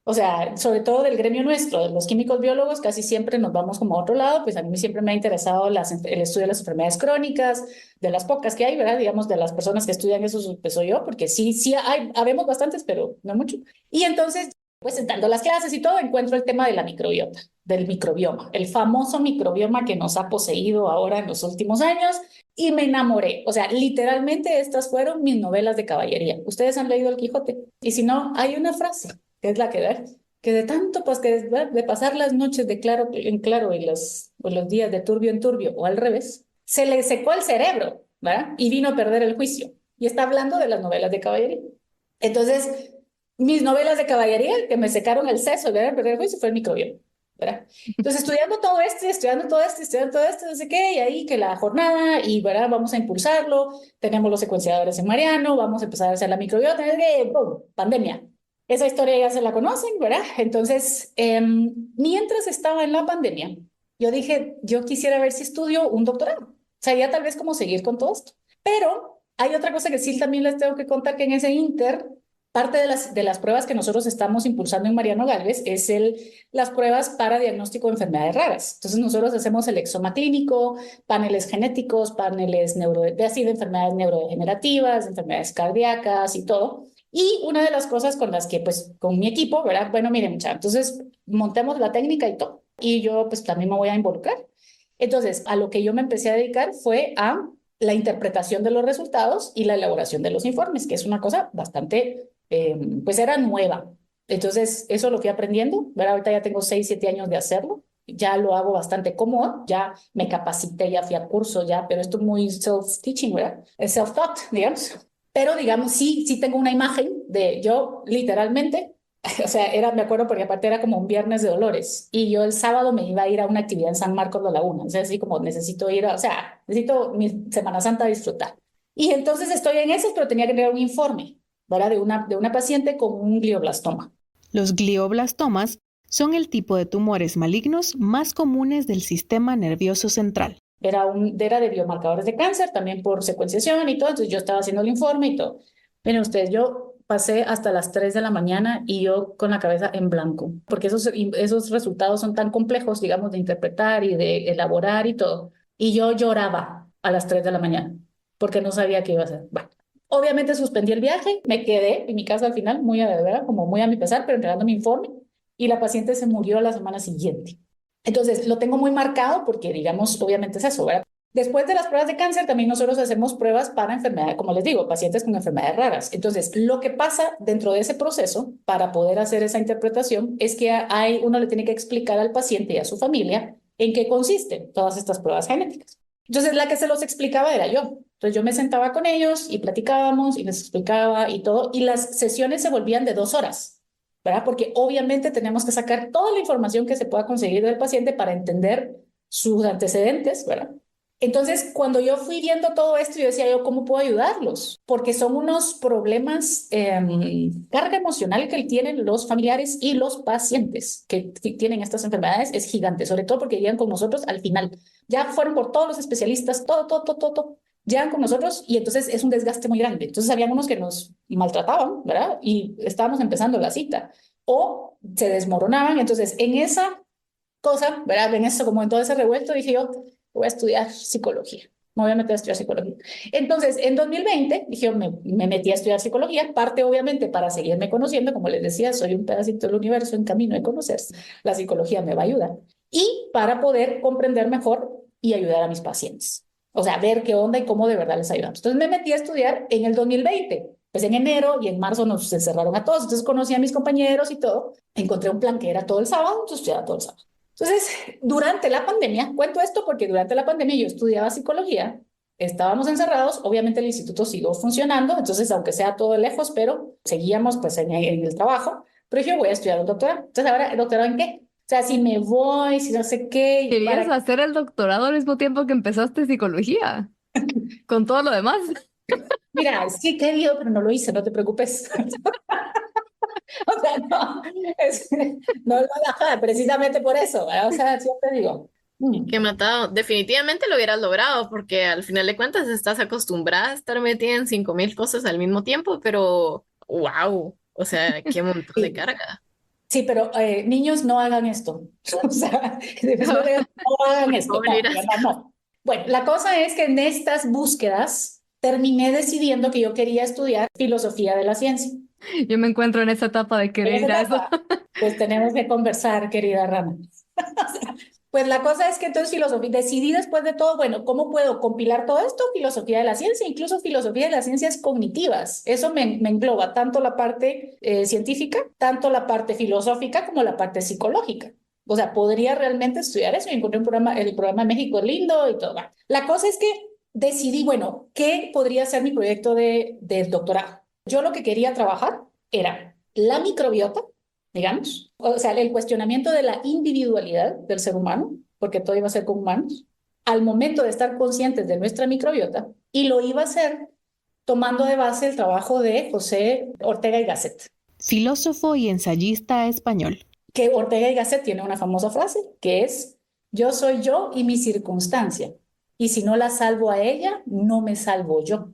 O sea, sobre todo del gremio nuestro, de los químicos biólogos, casi siempre nos vamos como a otro lado, pues a mí siempre me ha interesado el estudio de las enfermedades crónicas, de las pocas que hay, ¿verdad? Digamos, de las personas que estudian eso, pues soy yo, porque sí hay, habemos bastantes, pero no mucho. Y entonces, pues sentando las clases y todo, encuentro el tema de la microbiota, del microbioma, el famoso microbioma que nos ha poseído ahora en los últimos años, y me enamoré. O sea, literalmente estas fueron mis novelas de caballería. Ustedes han leído El Quijote, y si no, hay una frase que es la que de tanto, pues que de pasar las noches de claro en claro y los días de turbio en turbio, o al revés, se le secó el cerebro, ¿verdad? Y vino a perder el juicio. Y está hablando de las novelas de caballería. Entonces, mis novelas de caballería que me secaron el seso y perder el juicio fue el microbioma, ¿verdad? Entonces, estudiando todo esto, no sé qué, y ahí que la jornada, y ¿verdad? Vamos a impulsarlo, tenemos los secuenciadores en Mariano, vamos a empezar a hacer la microbiota, ¡pum! Pandemia. Esa historia ya se la conocen, ¿verdad? Entonces, mientras estaba en la pandemia, yo dije, yo quisiera ver si estudio un doctorado. O sea, ya tal vez como seguir con todo esto. Pero hay otra cosa que sí también les tengo que contar, que en ese inter, parte de las pruebas que nosotros estamos impulsando en Mariano Galvez es las pruebas para diagnóstico de enfermedades raras. Entonces, nosotros hacemos el exoma clínico, paneles genéticos, paneles de enfermedades neurodegenerativas, enfermedades cardíacas y todo. Y una de las cosas con las que, pues, con mi equipo, ¿verdad? Bueno, miren, muchachos, entonces montemos la técnica y todo. Y yo, pues, también me voy a involucrar. Entonces, a lo que yo me empecé a dedicar fue a la interpretación de los resultados y la elaboración de los informes, que es una cosa bastante, pues, era nueva. Entonces, eso lo fui aprendiendo, ¿verdad? Ahorita ya tengo 6, 7 años de hacerlo. Ya lo hago bastante cómodo, ya me capacité, ya fui a curso, ya, pero esto es muy self-teaching, ¿verdad? Es self-taught, digamos. Pero digamos, sí tengo una imagen de yo literalmente, o sea, me acuerdo porque aparte era como un viernes de dolores y yo el sábado me iba a ir a una actividad en San Marcos de Laguna, o sea, así como necesito ir, o sea, necesito mi Semana Santa a disfrutar. Y entonces estoy en eso, pero tenía que tener un informe, ¿verdad? De una paciente con un glioblastoma. Los glioblastomas son el tipo de tumores malignos más comunes del sistema nervioso central. Era de biomarcadores de cáncer, también por secuenciación y todo, entonces yo estaba haciendo el informe y todo. Miren ustedes, yo pasé hasta las 3 de la mañana y yo con la cabeza en blanco, porque esos resultados son tan complejos, digamos, de interpretar y de elaborar y todo. Y yo lloraba a las 3 de la mañana, porque no sabía qué iba a hacer. Bueno, obviamente suspendí el viaje, me quedé en mi casa al final, muy a de verdad, como muy a mi pesar, pero entregando mi informe, y la paciente se murió la semana siguiente. Entonces, lo tengo muy marcado porque, digamos, obviamente es eso, ¿verdad? Después de las pruebas de cáncer, también nosotros hacemos pruebas para enfermedades, como les digo, pacientes con enfermedades raras. Entonces, lo que pasa dentro de ese proceso para poder hacer esa interpretación es que uno le tiene que explicar al paciente y a su familia en qué consisten todas estas pruebas genéticas. Entonces, la que se los explicaba era yo. Entonces, yo me sentaba con ellos y platicábamos y les explicaba y todo, y las sesiones se volvían de 2 horas. ¿Verdad? Porque obviamente tenemos que sacar toda la información que se pueda conseguir del paciente para entender sus antecedentes, ¿verdad? Entonces, cuando yo fui viendo todo esto, yo decía yo, ¿cómo puedo ayudarlos? Porque son unos problemas, carga emocional que tienen los familiares y los pacientes que tienen estas enfermedades es gigante, sobre todo porque llegan con nosotros al final. Ya fueron por todos los especialistas, todo. Llegan con nosotros y entonces es un desgaste muy grande. Entonces habían unos que nos maltrataban, ¿verdad? Y estábamos empezando la cita. O se desmoronaban. Entonces, en esa cosa, ¿verdad? En eso, como en todo ese revuelto, dije yo, voy a estudiar psicología. Me voy a meter a estudiar psicología. Entonces, en 2020, dije yo, me metí a estudiar psicología, parte obviamente para seguirme conociendo, como les decía, soy un pedacito del universo en camino de conocerse. La psicología me va a ayudar. Y para poder comprender mejor y ayudar a mis pacientes. O sea, ver qué onda y cómo de verdad les ayudamos. Entonces me metí a estudiar en el 2020. Pues en enero y en marzo nos encerraron a todos. Entonces conocí a mis compañeros y todo. Encontré un plan que era todo el sábado, entonces estudiaba todo el sábado. Entonces, durante la pandemia, cuento esto porque durante la pandemia yo estudiaba psicología, estábamos encerrados, obviamente el instituto siguió funcionando, entonces aunque sea todo lejos, pero seguíamos pues en el trabajo, pero yo voy a estudiar un doctorado. Entonces ahora, ¿doctorado en qué? O sea, si me voy, si no sé qué. ¿Querías hacer el doctorado al mismo tiempo que empezaste psicología? Con todo lo demás. Mira, sí querido, pero no lo hice, no te preocupes. O sea, no lo hagas precisamente por eso, ¿verdad? O sea, siempre digo. Qué matado. Definitivamente lo hubieras logrado porque al final de cuentas estás acostumbrada a estar metida en 5.000 cosas al mismo tiempo, pero wow, o sea, qué montón de Sí. carga. Sí, pero niños no hagan esto. O sea, no hagan esto. Por No, ir de verdad, no. Bueno, la cosa es que en estas búsquedas terminé decidiendo que yo quería estudiar filosofía de la ciencia. Yo me encuentro en esa etapa de En querer esa ir a eso. etapa, pues tenemos que conversar, querida Rana. Pues la cosa es que entonces filosofía, decidí después de todo, bueno, ¿cómo puedo compilar todo esto? Filosofía de la ciencia, incluso filosofía de las ciencias cognitivas. Eso me engloba tanto la parte científica, tanto la parte filosófica como la parte psicológica. O sea, podría realmente estudiar eso y encontré un programa, el programa de México es lindo y todo. Va. La cosa es que decidí, bueno, ¿qué podría ser mi proyecto de doctorado? Yo lo que quería trabajar era la microbiota, digamos, o sea, el cuestionamiento de la individualidad del ser humano, porque todo iba a ser con humanos, al momento de estar conscientes de nuestra microbiota, y lo iba a hacer tomando de base el trabajo de José Ortega y Gasset, Filósofo y ensayista español. que Ortega y Gasset tiene una famosa frase, que es, yo soy yo y mi circunstancia, y si no la salvo a ella, no me salvo yo.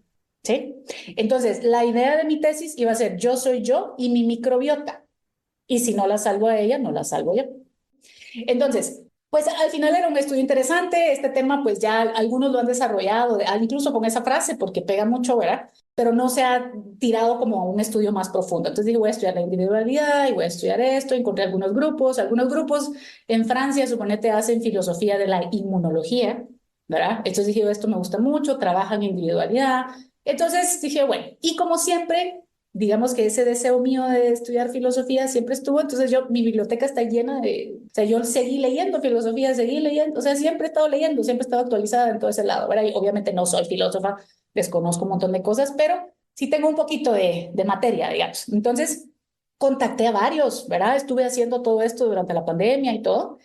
¿Sí? Entonces, la idea de mi tesis iba a ser, yo soy yo y mi microbiota. Y si no la salvo a ella, no la salvo yo. Entonces, pues al final era un estudio interesante. Este tema, pues ya algunos lo han desarrollado, incluso con esa frase, porque pega mucho, ¿verdad? Pero no se ha tirado como a un estudio más profundo. Entonces dije, voy a estudiar la individualidad y voy a estudiar esto. Encontré algunos grupos en Francia, suponete, hacen filosofía de la inmunología, ¿verdad? Entonces dije, esto me gusta mucho, trabajan individualidad. Entonces dije, bueno, y como siempre, digamos que ese deseo mío de estudiar filosofía siempre estuvo, entonces mi biblioteca está llena o sea, yo seguí leyendo filosofía, seguí leyendo, o sea, siempre he estado leyendo, siempre he estado actualizada en todo ese lado, ¿verdad? Y obviamente no soy filósofa, desconozco un montón de cosas, pero sí tengo un poquito de materia, digamos. Entonces, contacté a varios, ¿verdad? Estuve haciendo todo esto durante la pandemia y todo.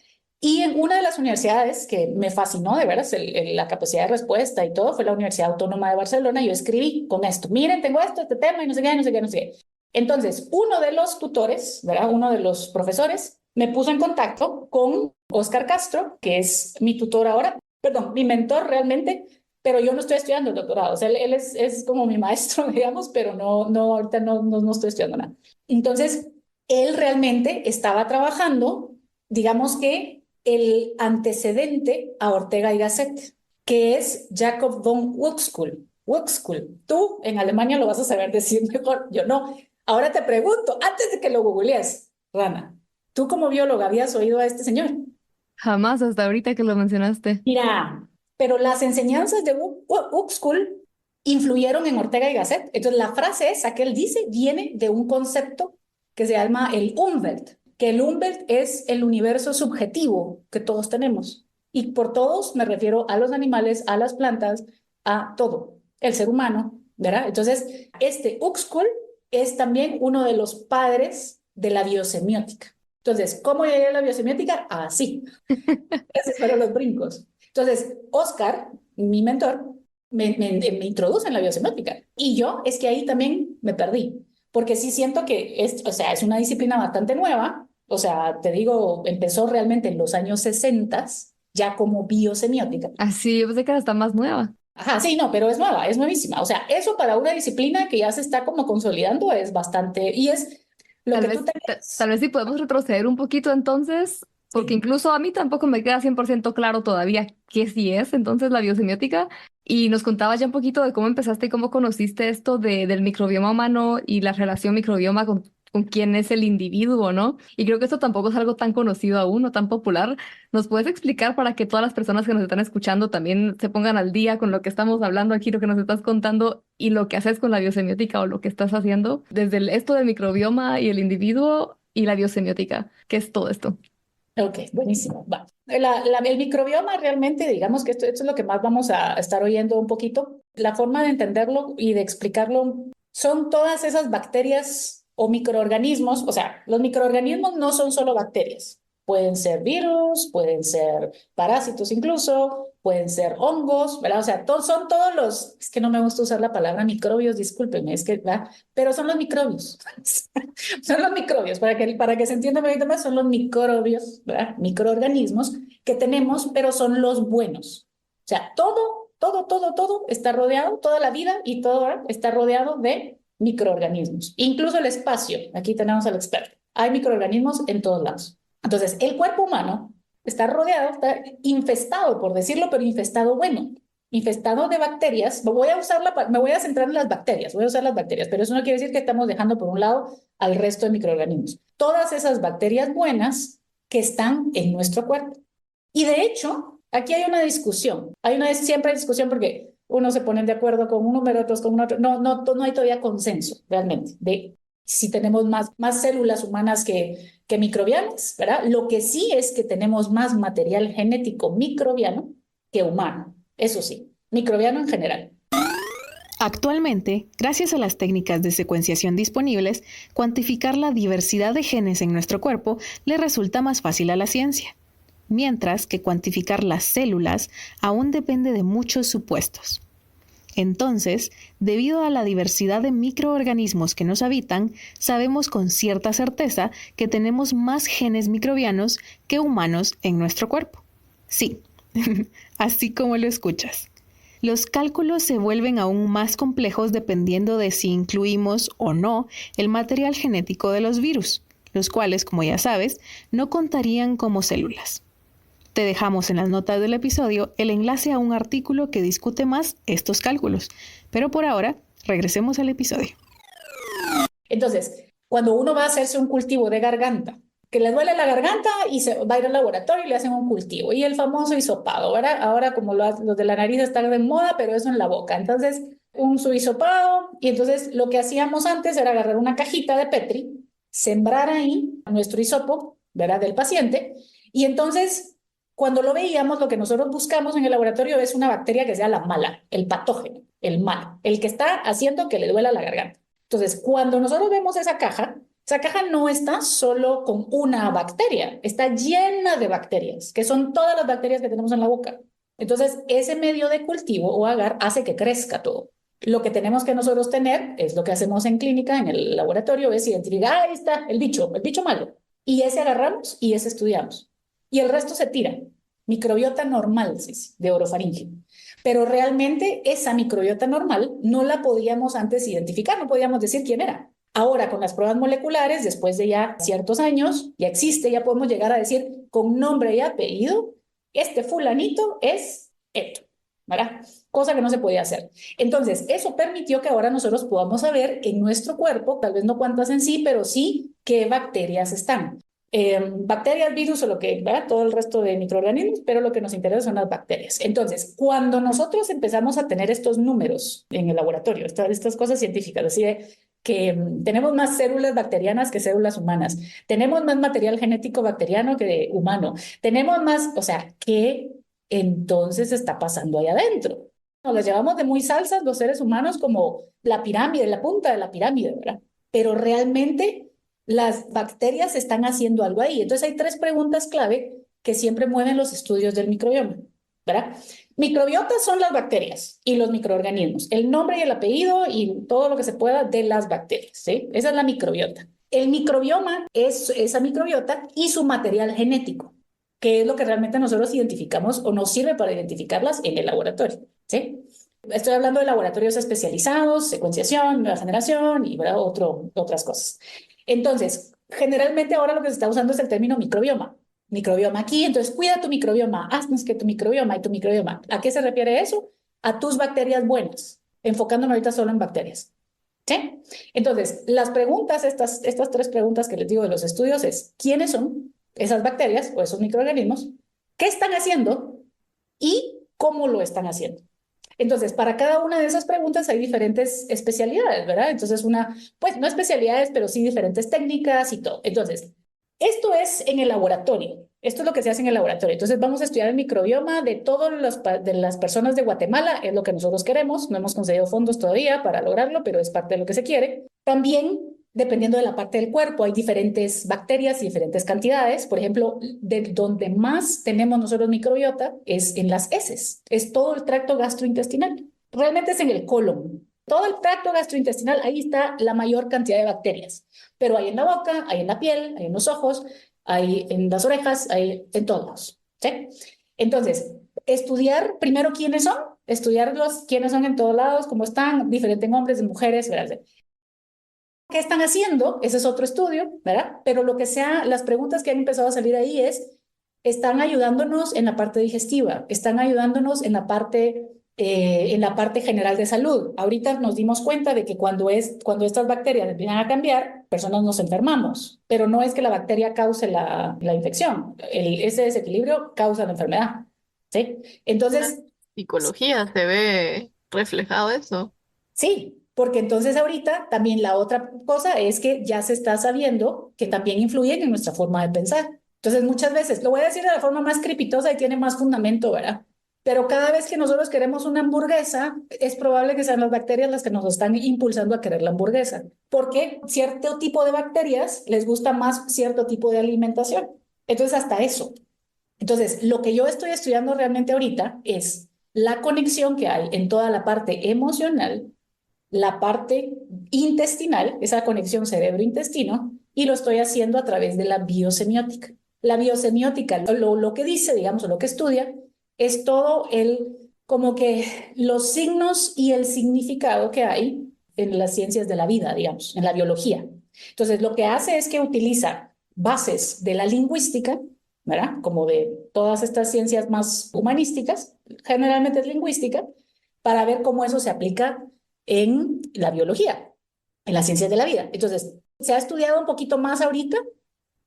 Y en una de las universidades que me fascinó de veras la capacidad de respuesta y todo fue la Universidad Autónoma de Barcelona. Yo escribí con esto, miren, tengo este tema y no sé qué, no sé qué, no sé qué. Entonces, uno de los tutores, ¿verdad? Uno de los profesores me puso en contacto con Oscar Castro, que es mi tutor ahora, perdón, mi mentor realmente, pero yo no estoy estudiando el doctorado. O sea, él es como mi maestro, digamos, pero ahorita no estoy estudiando nada. Entonces, él realmente estaba trabajando, digamos que el antecedente a Ortega y Gasset, que es Jacob von Uexküll. Uexküll. Tú en Alemania lo vas a saber decir mejor, yo no. Ahora te pregunto, antes de que lo googlees, Rana, ¿tú como bióloga habías oído a este señor? Jamás hasta ahorita que lo mencionaste. Mira, pero las enseñanzas de Uexküll influyeron en Ortega y Gasset. Entonces, la frase esa que él dice viene de un concepto que se llama el Umwelt, que el Umwelt es el universo subjetivo que todos tenemos. Y por todos me refiero a los animales, a las plantas, a todo, el ser humano, ¿verdad? Entonces, este Uexküll es también uno de los padres de la biosemiótica. Entonces, ¿cómo llegué a la biosemiótica? Así. Esos fueron los brincos. Entonces, Oscar, mi mentor, me introduce en la biosemiótica. Y yo es que ahí también me perdí, porque sí siento que o sea, es una disciplina bastante nueva. O sea, te digo, empezó realmente en los años 60, ya como biosemiótica. Así, yo pensé que era hasta más nueva. Ajá, sí, no, pero es nueva, es nuevísima. O sea, eso para una disciplina que ya se está como consolidando es bastante, y es lo Tal que tú vez, tal tenías. vez sí podemos retroceder un poquito entonces, porque Sí. incluso a mí tampoco me queda 100% claro todavía qué sí es entonces la biosemiótica. Y nos contabas ya un poquito de cómo empezaste y cómo conociste esto del microbioma humano y la relación microbioma con quién es el individuo, ¿no? Y creo que esto tampoco es algo tan conocido aún o tan popular. ¿Nos puedes explicar para que todas las personas que nos están escuchando también se pongan al día con lo que estamos hablando aquí, lo que nos estás contando y lo que haces con la biosemiótica o lo que estás haciendo desde esto del microbioma y el individuo y la biosemiótica? ¿Qué es todo esto? Ok, buenísimo. Va. El microbioma realmente, digamos que esto es lo que más vamos a estar oyendo un poquito. La forma de entenderlo y de explicarlo son todas esas bacterias o microorganismos. O sea, los microorganismos no son solo bacterias. Pueden ser virus, pueden ser parásitos incluso, pueden ser hongos, ¿verdad? O sea, son todos es que no me gusta usar la palabra microbios, discúlpenme, es que, ¿verdad? Pero son los microbios. Son los microbios, para que se entienda un poquito más, son los microbios, ¿verdad? Microorganismos que tenemos, pero son los buenos. O sea, todo está rodeado, toda la vida y todo, ¿verdad? Está rodeado de microorganismos. Incluso el espacio, aquí tenemos al experto. hay microorganismos en todos lados. Entonces, el cuerpo humano está rodeado, está infestado, por decirlo, pero infestado bueno, infestado de bacterias. Me voy a centrar en las bacterias, voy a usar las bacterias, pero eso no quiere decir que estamos dejando por un lado al resto de microorganismos. Todas esas bacterias buenas que están en nuestro cuerpo. Y de hecho, aquí hay una discusión. Siempre hay discusión porque unos se ponen de acuerdo con un número, otros con otro. No hay todavía consenso realmente de si tenemos más células humanas que microbianas, ¿verdad? Lo que sí es que tenemos más material genético microbiano que humano. Eso sí, microbiano en general. Actualmente, gracias a las técnicas de secuenciación disponibles, cuantificar la diversidad de genes en nuestro cuerpo le resulta más fácil a la ciencia, mientras que cuantificar las células aún depende de muchos supuestos. Entonces, debido a la diversidad de microorganismos que nos habitan, sabemos con cierta certeza que tenemos más genes microbianos que humanos en nuestro cuerpo. Sí, así como lo escuchas. Los cálculos se vuelven aún más complejos dependiendo de si incluimos o no el material genético de los virus, los cuales, como ya sabes, no contarían como células. Te dejamos en las notas del episodio el enlace a un artículo que discute más estos cálculos, pero por ahora, regresemos al episodio. Entonces, cuando uno va a hacerse un cultivo de garganta, que le duele la garganta y se va a ir al laboratorio y le hacen un cultivo. Y el famoso hisopado, ¿verdad? Ahora como los de la nariz están de moda, pero eso en la boca. Entonces, su hisopado. Y entonces lo que hacíamos antes era agarrar una cajita de Petri, sembrar ahí nuestro hisopo, ¿verdad? Del paciente. Y entonces, cuando lo veíamos, lo que nosotros buscamos en el laboratorio es una bacteria que sea la mala, el patógeno, el malo, el que está haciendo que le duela la garganta. Entonces, cuando nosotros vemos esa caja no está solo con una bacteria, está llena de bacterias, que son todas las bacterias que tenemos en la boca. Entonces, ese medio de cultivo o agar hace que crezca todo. Lo que tenemos que nosotros tener, es lo que hacemos en clínica, en el laboratorio, es identificar, ahí está el bicho malo. Y ese agarramos y ese estudiamos. Y el resto se tira. Microbiota normal, sí, de orofaringe. Pero realmente esa microbiota normal no la podíamos antes identificar, no podíamos decir quién era. Ahora, con las pruebas moleculares, después de ya ciertos años, ya existe, ya podemos llegar a decir con nombre y apellido, este fulanito es esto, ¿verdad? Cosa que no se podía hacer. Entonces, eso permitió que ahora nosotros podamos saber en nuestro cuerpo, tal vez no cuántas en sí, pero sí qué bacterias están. Bacterias, virus o lo que, ¿verdad? Todo el resto de microorganismos, pero lo que nos interesa son las bacterias. Entonces, cuando nosotros empezamos a tener estos números en el laboratorio, estas cosas científicas, así de que tenemos más células bacterianas que células humanas, tenemos más material genético bacteriano que humano, tenemos más, o sea, ¿qué entonces está pasando ahí adentro? Nos las llevamos de muy salsas los seres humanos como la pirámide, la punta de la pirámide, ¿verdad? Pero realmente las bacterias están haciendo algo ahí. Entonces hay 3 preguntas clave que siempre mueven los estudios del microbioma, ¿verdad? Microbiotas son las bacterias y los microorganismos, el nombre y el apellido y todo lo que se pueda de las bacterias, ¿sí? Esa es la microbiota. El microbioma es esa microbiota y su material genético, que es lo que realmente nosotros identificamos o nos sirve para identificarlas en el laboratorio, ¿sí? Estoy hablando de laboratorios especializados, secuenciación, nueva generación y, ¿verdad? Otras cosas. Entonces, generalmente ahora lo que se está usando es el término microbioma. Microbioma aquí, entonces cuida tu microbioma, haznos que tu microbioma y tu microbioma. ¿A qué se refiere eso? A tus bacterias buenas, enfocándonos ahorita solo en bacterias. ¿Sí? Entonces, las preguntas, estas 3 preguntas que les digo de los estudios es, ¿quiénes son esas bacterias o esos microorganismos? ¿Qué están haciendo? ¿Y cómo lo están haciendo? Entonces, para cada una de esas preguntas hay diferentes especialidades, ¿verdad? Entonces, pues no especialidades, pero sí diferentes técnicas y todo. Entonces, esto es en el laboratorio. Esto es lo que se hace en el laboratorio. Entonces, vamos a estudiar el microbioma de de las personas de Guatemala. Es lo que nosotros queremos. No hemos conseguido fondos todavía para lograrlo, pero es parte de lo que se quiere. También, dependiendo de la parte del cuerpo, hay diferentes bacterias y diferentes cantidades. Por ejemplo, de donde más tenemos nosotros microbiota es en las heces. Es todo el tracto gastrointestinal. Realmente es en el colon. Todo el tracto gastrointestinal, ahí está la mayor cantidad de bacterias. Pero hay en la boca, hay en la piel, hay en los ojos, hay en las orejas, hay en todos lados, ¿sí? Entonces, estudiar primero quiénes son, estudiarlos quiénes son en todos lados, cómo están, diferente en hombres, en mujeres, ¿verdad? ¿Qué están haciendo? Ese es otro estudio, ¿verdad? Pero lo que sea, las preguntas que han empezado a salir ahí están ayudándonos en la parte digestiva, están ayudándonos en la parte general de salud. Ahorita nos dimos cuenta de que cuando estas bacterias empiezan a cambiar, personas nos enfermamos, pero no es que la bacteria cause la infección. Ese desequilibrio causa la enfermedad, ¿sí? Entonces, Psicología se ve reflejado eso. sí, porque entonces ahorita también la otra cosa es que ya se está sabiendo que también influyen en nuestra forma de pensar. Entonces muchas veces, lo voy a decir de la forma más crepitosa y tiene más fundamento, ¿verdad? Pero cada vez que nosotros queremos una hamburguesa, es probable que sean las bacterias las que nos están impulsando a querer la hamburguesa, porque cierto tipo de bacterias les gusta más cierto tipo de alimentación. Entonces hasta eso. Entonces, lo que yo estoy estudiando realmente ahorita es la conexión que hay en toda la parte emocional, la parte intestinal, esa conexión cerebro-intestino, y lo estoy haciendo a través de la biosemiótica. La biosemiótica, lo que dice, digamos, o lo que estudia, es todo como que los signos y el significado que hay en las ciencias de la vida, digamos, en la biología. Entonces, lo que hace es que utiliza bases de la lingüística, ¿verdad? Como de todas estas ciencias más humanísticas, generalmente es lingüística, para ver cómo eso se aplica en la biología, en las ciencias de la vida. Entonces, se ha estudiado un poquito más ahorita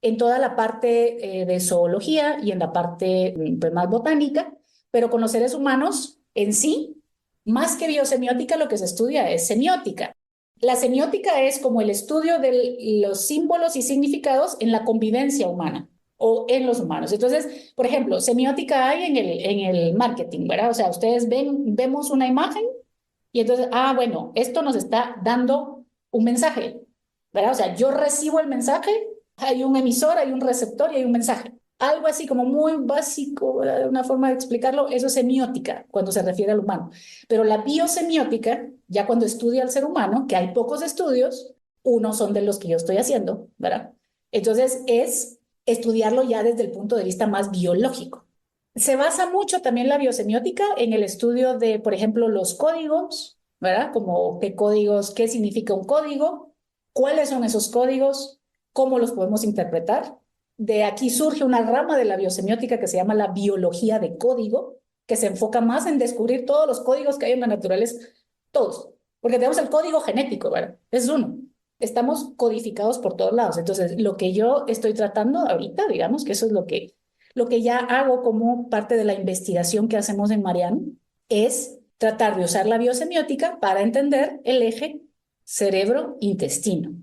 en toda la parte de zoología y en la parte pues, más botánica, pero con los seres humanos en sí, más que biosemiótica, lo que se estudia es semiótica. La semiótica es como el estudio de los símbolos y significados en la convivencia humana o en los humanos. Entonces, por ejemplo, semiótica hay en el marketing, ¿verdad? O sea, ustedes vemos una imagen y entonces, bueno, esto nos está dando un mensaje, ¿verdad? O sea, yo recibo el mensaje, hay un emisor, hay un receptor y hay un mensaje. Algo así como muy básico, ¿verdad? Una forma de explicarlo, eso es semiótica cuando se refiere al humano. Pero la biosemiótica, ya cuando estudia al ser humano, que hay pocos estudios, unos son de los que yo estoy haciendo, ¿verdad? Entonces es estudiarlo ya desde el punto de vista más biológico. Se basa mucho también la biosemiótica en el estudio de, por ejemplo, los códigos, ¿verdad? Como qué significa un código, cuáles son esos códigos, cómo los podemos interpretar. De aquí surge una rama de la biosemiótica que se llama la biología de código, que se enfoca más en descubrir todos los códigos que hay en la naturaleza, todos, porque tenemos el código genético, ¿verdad? Es uno. Estamos codificados por todos lados. Entonces, lo que yo estoy tratando ahorita, digamos que eso es lo que ya hago como parte de la investigación que hacemos en Mariano, es tratar de usar la biosemiótica para entender el eje cerebro-intestino.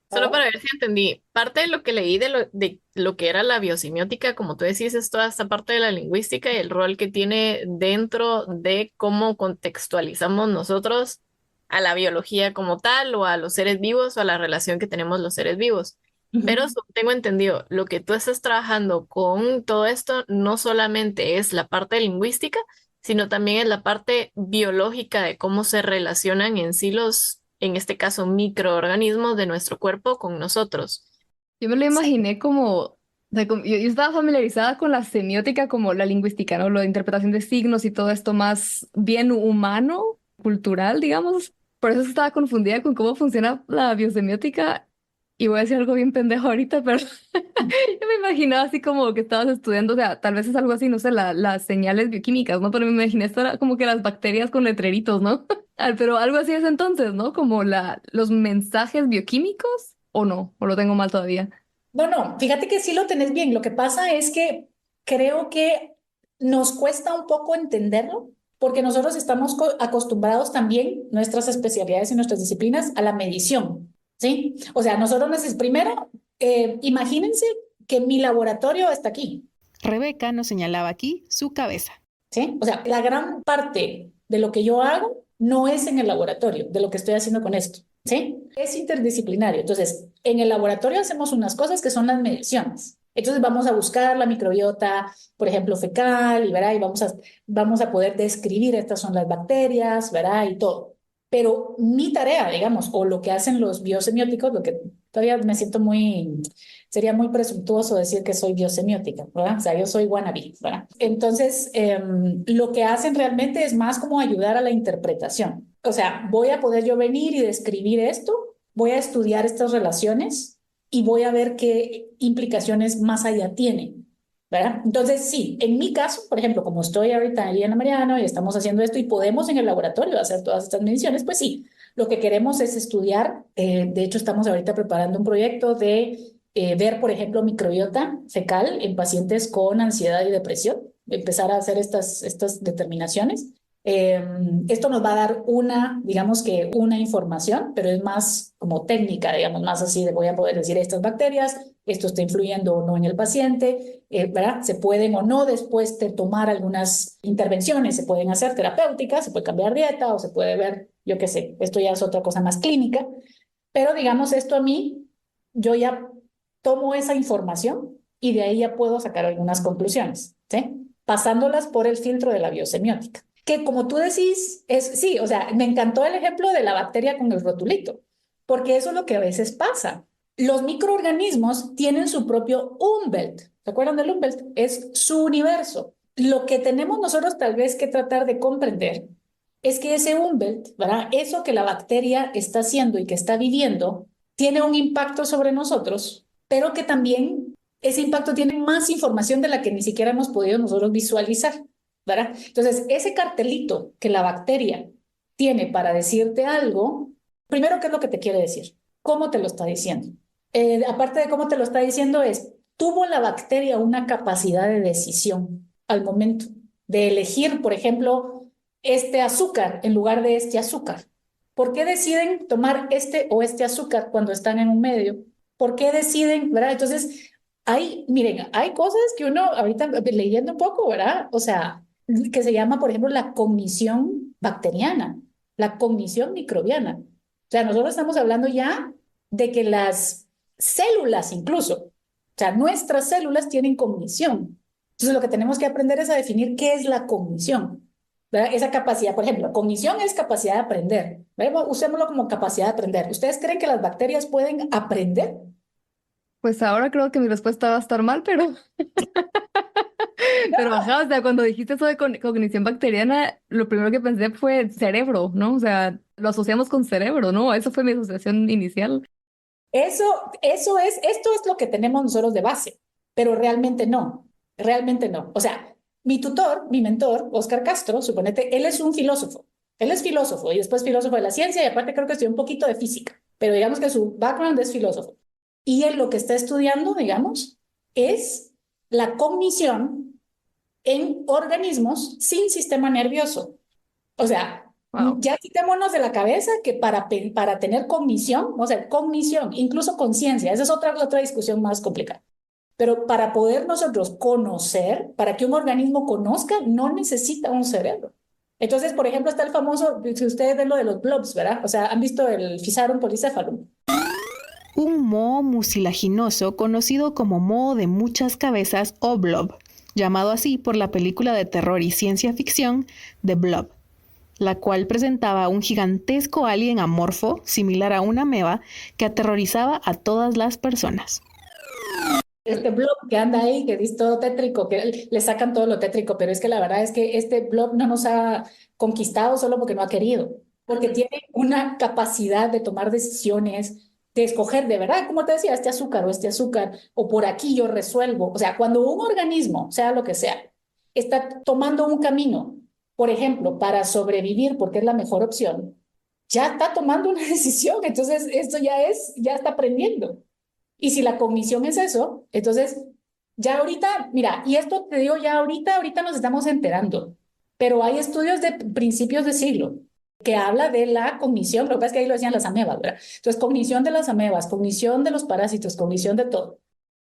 Solo para ver si entendí, parte de lo que leí de lo que era la biosemiótica, como tú decís, es toda esta parte de la lingüística y el rol que tiene dentro de cómo contextualizamos nosotros a la biología como tal, o a los seres vivos, o a la relación que tenemos los seres vivos. Pero tengo entendido, lo que tú estás trabajando con todo esto no solamente es la parte lingüística, sino también es la parte biológica de cómo se relacionan en sí en este caso, microorganismos de nuestro cuerpo con nosotros. Yo me lo imaginé yo estaba familiarizada con la semiótica como la lingüística, ¿no? Lo de interpretación de signos y todo esto más bien humano, cultural, digamos. Por eso estaba confundida con cómo funciona la biosemiótica. Y voy a decir algo bien pendejo ahorita, pero yo me imaginaba así como que estabas estudiando, o sea, tal vez es algo así, no sé, las señales bioquímicas, ¿no? Pero me imaginé esto era como que las bacterias con letreritos, ¿no? Pero algo así es entonces, ¿no? Como los mensajes bioquímicos, ¿o no? ¿O lo tengo mal todavía? No, fíjate que sí lo tenés bien. Lo que pasa es que creo que nos cuesta un poco entenderlo, porque nosotros estamos acostumbrados también, nuestras especialidades y nuestras disciplinas, a la medición, ¿sí? O sea, nosotros primero, imagínense que mi laboratorio está aquí, Rebeca nos señalaba aquí su cabeza. ¿sí? O sea, la gran parte de lo que yo hago no es en el laboratorio, de lo que estoy haciendo con esto, ¿sí? Es interdisciplinario. Entonces, en el laboratorio hacemos unas cosas que son las mediciones. Entonces, vamos a buscar la microbiota, por ejemplo, fecal, y, ¿verdad? Y vamos a poder describir estas son las bacterias, ¿verdad? Y todo. Pero mi tarea, digamos, o lo que hacen los biosemióticos, lo que todavía me siento sería muy presuntuoso decir que soy biosemiótica, ¿verdad? O sea, yo soy wannabe, ¿verdad? Entonces, lo que hacen realmente es más como ayudar a la interpretación. O sea, voy a poder yo venir y describir esto voy a estudiar estas relaciones y voy a ver qué implicaciones más allá tienen, ¿verdad? Entonces, sí, en mi caso, por ejemplo, como estoy ahorita en Eliana Mariano y estamos haciendo esto y podemos en el laboratorio hacer todas estas mediciones, pues sí, lo que queremos es estudiar, de hecho estamos ahorita preparando un proyecto de ver, por ejemplo, microbiota fecal en pacientes con ansiedad y depresión, empezar a hacer estas determinaciones. Esto nos va a dar digamos que una información, pero es más como técnica, digamos, más así de voy a poder decir estas bacterias, esto está influyendo o no en el paciente, ¿verdad? Se pueden o no después de tomar algunas intervenciones, se pueden hacer terapéuticas, se puede cambiar dieta o se puede ver, yo qué sé, esto ya es otra cosa más clínica, pero digamos esto a mí, yo ya tomo esa información y de ahí ya puedo sacar algunas conclusiones, ¿sí? Pasándolas por el filtro de la biosemiótica. Que como tú decís, sí, o sea, me encantó el ejemplo de la bacteria con el rotulito, porque eso es lo que a veces pasa. Los microorganismos tienen su propio Umwelt. ¿Se acuerdan del Umwelt? Es su universo. Lo que tenemos nosotros tal vez que tratar de comprender es que ese Umwelt, ¿verdad? Eso que la bacteria está haciendo y que está viviendo, tiene un impacto sobre nosotros, pero que también ese impacto tiene más información de la que ni siquiera hemos podido nosotros visualizar, ¿verdad? Entonces, ese cartelito que la bacteria tiene para decirte algo, primero, ¿qué es lo que te quiere decir? ¿Cómo te lo está diciendo? Aparte de cómo te lo está diciendo, ¿tuvo la bacteria una capacidad de decisión al momento de elegir, por ejemplo, este azúcar en lugar de este azúcar? ¿Por qué deciden tomar este o este azúcar cuando están en un medio? ¿Por qué deciden, verdad? Entonces, miren, hay cosas que uno, ahorita leyendo un poco, ¿verdad? O sea, que se llama, por ejemplo, la cognición bacteriana, la cognición microbiana. O sea, nosotros estamos hablando ya de que las células incluso, o sea, nuestras células tienen cognición. Entonces, lo que tenemos que aprender es a definir qué es la cognición, ¿verdad? Esa capacidad, por ejemplo, cognición es capacidad de aprender, ¿verdad? Usémoslo como capacidad de aprender. ¿Ustedes creen que las bacterias pueden aprender? Pues ahora creo que mi respuesta va a estar mal, pero, pero ajá, o sea, cuando dijiste eso de cognición bacteriana, lo primero que pensé fue cerebro, ¿no? O sea, lo asociamos con cerebro, ¿no? Eso fue mi asociación inicial. Esto es lo que tenemos nosotros de base, pero realmente no. O sea, mi mentor, Oscar Castro, suponete, él es filósofo y después filósofo de la ciencia y aparte creo que estudió un poquito de física, pero digamos que su background es filósofo. Y él lo que está estudiando, digamos, es la cognición en organismos sin sistema nervioso. O sea, Wow. ya quitémonos de la cabeza que para tener cognición, o sea, cognición, incluso conciencia, esa es otra discusión más complicada. Pero para poder nosotros conocer, para que un organismo conozca, no necesita un cerebro. Entonces, por ejemplo, está el famoso, si ustedes ven lo de los blobs, ¿verdad? O sea, han visto el Physarum polycephalum. Un moho mucilaginoso conocido como moho de muchas cabezas o blob, llamado así por la película de terror y ciencia ficción The Blob, la cual presentaba un gigantesco alien amorfo similar a una ameba que aterrorizaba a todas las personas. Este blob que anda ahí, que es todo tétrico, que le sacan todo lo tétrico, pero es que la verdad es que este blob no nos ha conquistado solo porque no ha querido, porque tiene una capacidad de tomar decisiones, de escoger de verdad, como te decía, este azúcar, o por aquí yo resuelvo. O sea, cuando un organismo, sea lo que sea, está tomando un camino, por ejemplo, para sobrevivir, porque es la mejor opción, ya está tomando una decisión, entonces esto ya está aprendiendo. Y si la cognición es eso, entonces ya ahorita, mira, y esto te digo ya ahorita nos estamos enterando, pero hay estudios de principios de siglo que habla de la cognición, lo que pasa es que ahí lo decían las amebas, ¿verdad? Entonces, cognición de las amebas, cognición de los parásitos, cognición de todo.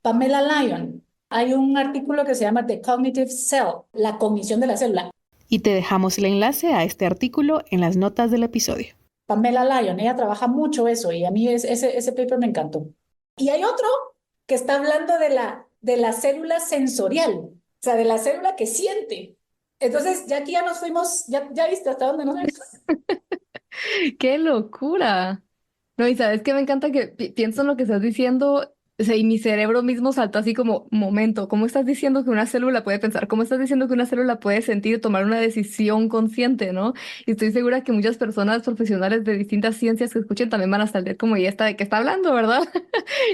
Pamela Lyon, hay un artículo que se llama The Cognitive Cell, la cognición de la célula. Y te dejamos el enlace a este artículo en las notas del episodio. Pamela Lyon, ella trabaja mucho eso y a mí ese paper me encantó. Y hay otro que está hablando de la célula sensorial, o sea, de la célula que siente. Entonces, ya aquí ya nos fuimos, ya viste hasta dónde nos fuimos. ¡Qué locura! No, y sabes que me encanta que pienso en lo que estás diciendo O sea, y mi cerebro mismo saltó así como, momento, ¿cómo estás diciendo que una célula puede pensar? ¿Cómo estás diciendo que una célula puede sentir, tomar una decisión consciente, ¿no? Y estoy segura que muchas personas profesionales de distintas ciencias que escuchen también van a salir como, ¿y esta de qué está hablando, verdad?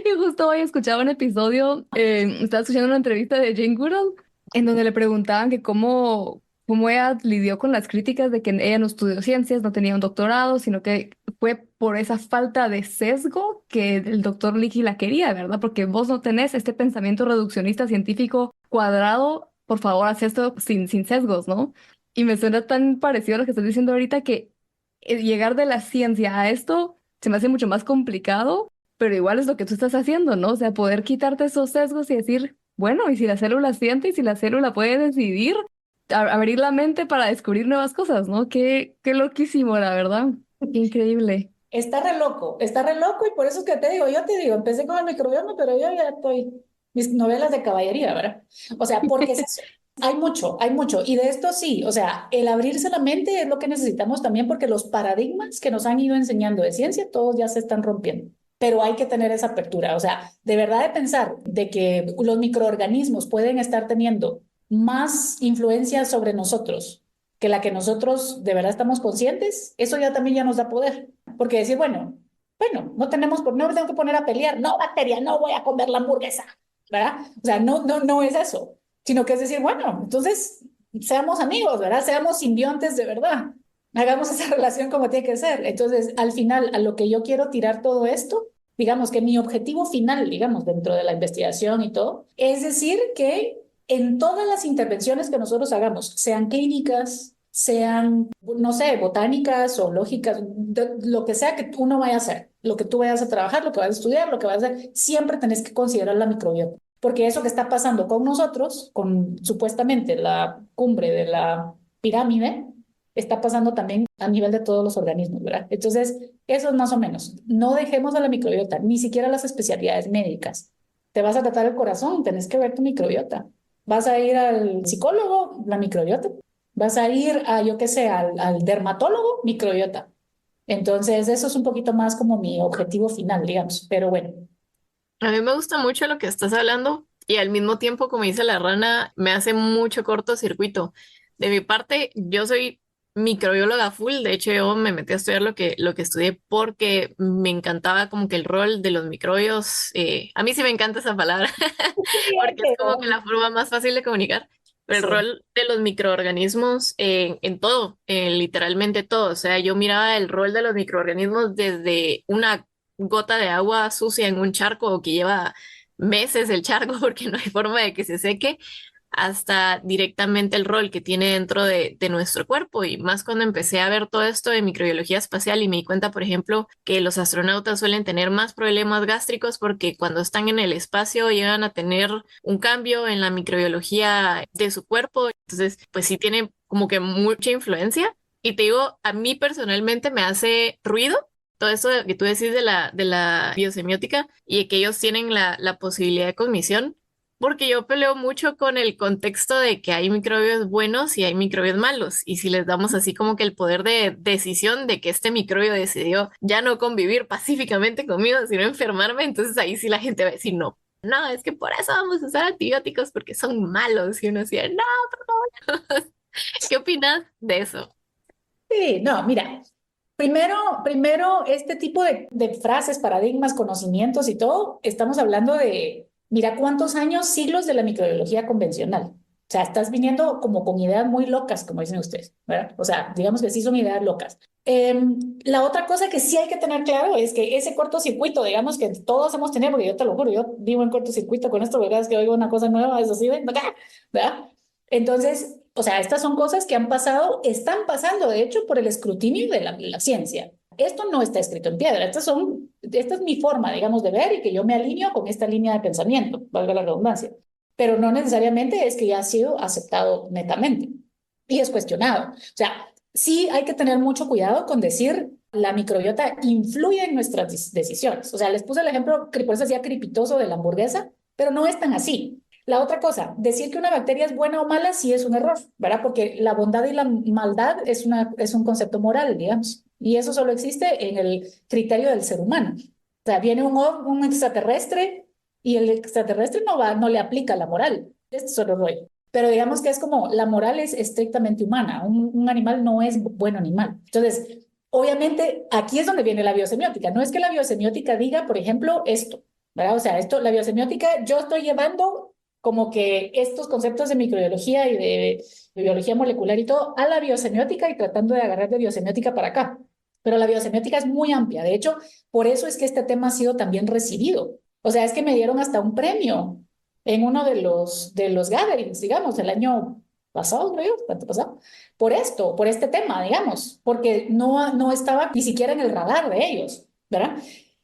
Y justo hoy escuchaba un episodio, estaba escuchando una entrevista de Jane Goodall, en donde le preguntaban que cómo ella lidió con las críticas de que ella no estudió ciencias, no tenía un doctorado, sino que fue por esa falta de sesgo que el doctor Licky la quería, ¿verdad? Porque vos no tenés este pensamiento reduccionista científico cuadrado, por favor, haz esto sin sesgos, ¿no? Y me suena tan parecido a lo que estás diciendo ahorita que llegar de la ciencia a esto se me hace mucho más complicado, pero igual es lo que tú estás haciendo, ¿no? O sea, poder quitarte esos sesgos y decir, bueno, y si la célula siente y si la célula puede decidir, abrir la mente para descubrir nuevas cosas, ¿no? Qué loquísimo, la verdad. Qué increíble. Está re loco y por eso es que te digo, yo te digo, empecé con el microbioma, pero yo ya estoy, mis novelas de caballería, ¿verdad? O sea, porque es eso. Hay mucho, y de esto sí, o sea, el abrirse la mente es lo que necesitamos también porque los paradigmas que nos han ido enseñando de ciencia, todos ya se están rompiendo, pero hay que tener esa apertura, o sea, de verdad de pensar de que los microorganismos pueden estar teniendo más influencia sobre nosotros que la que nosotros de verdad estamos conscientes, eso ya también ya nos da poder. Porque decir, bueno, no me tengo que poner a pelear, no, bacteria, no voy a comer la hamburguesa, ¿verdad? O sea, no es eso, sino que es decir, bueno, entonces seamos amigos, ¿verdad? Seamos simbiontes de verdad. Hagamos esa relación como tiene que ser. Entonces, al final, a lo que yo quiero tirar todo esto, digamos que mi objetivo final, digamos, dentro de la investigación y todo, es decir que en todas las intervenciones que nosotros hagamos, sean clínicas, sean, no sé, botánicas o lógicas, lo que sea que uno vaya a hacer, lo que tú vayas a trabajar, lo que vayas a estudiar, lo que vayas a hacer, siempre tenés que considerar la microbiota. Porque eso que está pasando con nosotros, con supuestamente la cumbre de la pirámide, está pasando también a nivel de todos los organismos, ¿verdad? Entonces, eso es más o menos. No dejemos a la microbiota, ni siquiera las especialidades médicas. Te vas a tratar el corazón, tenés que ver tu microbiota. Vas a ir al psicólogo, la microbiota. Vas a ir a, yo qué sé, al dermatólogo, microbiota. Entonces, eso es un poquito más como mi objetivo final, digamos. Pero bueno, A mí me gusta mucho lo que estás hablando y al mismo tiempo, como dice la rana, me hace mucho cortocircuito. De mi parte, yo soy microbióloga full. De hecho, yo me metí a estudiar lo que estudié porque me encantaba como que el rol de los microbios. A mí sí me encanta esa palabra porque es como que la forma más fácil de comunicar. Pero el sí. rol de los microorganismos en todo, en literalmente todo. O sea, yo miraba el rol de los microorganismos desde una gota de agua sucia en un charco o que lleva meses el charco porque no hay forma de que se seque, hasta directamente el rol que tiene dentro de nuestro cuerpo. Y más cuando empecé a ver todo esto de microbiología espacial y me di cuenta, por ejemplo, que los astronautas suelen tener más problemas gástricos porque cuando están en el espacio llegan a tener un cambio en la microbiología de su cuerpo. Entonces, pues sí tiene como que mucha influencia. Y te digo, a mí personalmente me hace ruido todo eso que tú decís de la biosemiótica y de que ellos tienen la posibilidad de cognición, porque yo peleo mucho con el contexto de que hay microbios buenos y hay microbios malos, y si les damos así como que el poder de decisión de que este microbio decidió ya no convivir pacíficamente conmigo, sino enfermarme, entonces ahí sí la gente va a decir no. No, es que por eso vamos a usar antibióticos porque son malos. Y uno decía, no, por favor. ¿Qué opinas de eso? Sí, no, mira, primero, este tipo de frases, paradigmas, conocimientos y todo, estamos hablando de, mira cuántos años, siglos de la microbiología convencional. O sea, estás viniendo como con ideas muy locas, como dicen ustedes, ¿verdad? O sea, digamos que sí son ideas locas. La otra cosa que sí hay que tener claro es que ese cortocircuito, digamos que todos hemos tenido, porque yo te lo juro, yo vivo en cortocircuito con esto, ¿verdad? Es que oigo una cosa nueva, es así, ¿verdad? Entonces, o sea, estas son cosas que han pasado, están pasando, de hecho, por el escrutinio de la ciencia. Esto no está escrito en piedra, esta es mi forma, digamos, de ver y que yo me alineo con esta línea de pensamiento, valga la redundancia. Pero no necesariamente es que ya ha sido aceptado netamente y es cuestionado. O sea, sí hay que tener mucho cuidado con decir la microbiota influye en nuestras decisiones. O sea, les puse el ejemplo, por eso decía crepitoso de la hamburguesa, pero no es tan así. La otra cosa, decir que una bacteria es buena o mala sí es un error, ¿verdad? Porque la bondad y la maldad es un concepto moral, digamos, y eso solo existe en el criterio del ser humano. O sea, viene un extraterrestre y el extraterrestre no le aplica la moral. Esto es otro rollo. Pero digamos que es como la moral es estrictamente humana. Un animal no es bueno animal. Entonces, obviamente, aquí es donde viene la biosemiótica. No es que la biosemiótica diga, por ejemplo, esto, ¿verdad? O sea, la biosemiótica, yo estoy llevando como que estos conceptos de microbiología y de biología molecular y todo a la biosemiótica y tratando de agarrar de biosemiótica para acá. Pero la biosemiótica es muy amplia. De hecho, por eso es que este tema ha sido también recibido. O sea, es que me dieron hasta un premio en uno de los gatherings, digamos, el año pasado, creo, antepasado, por este tema, digamos, porque no estaba ni siquiera en el radar de ellos, ¿verdad?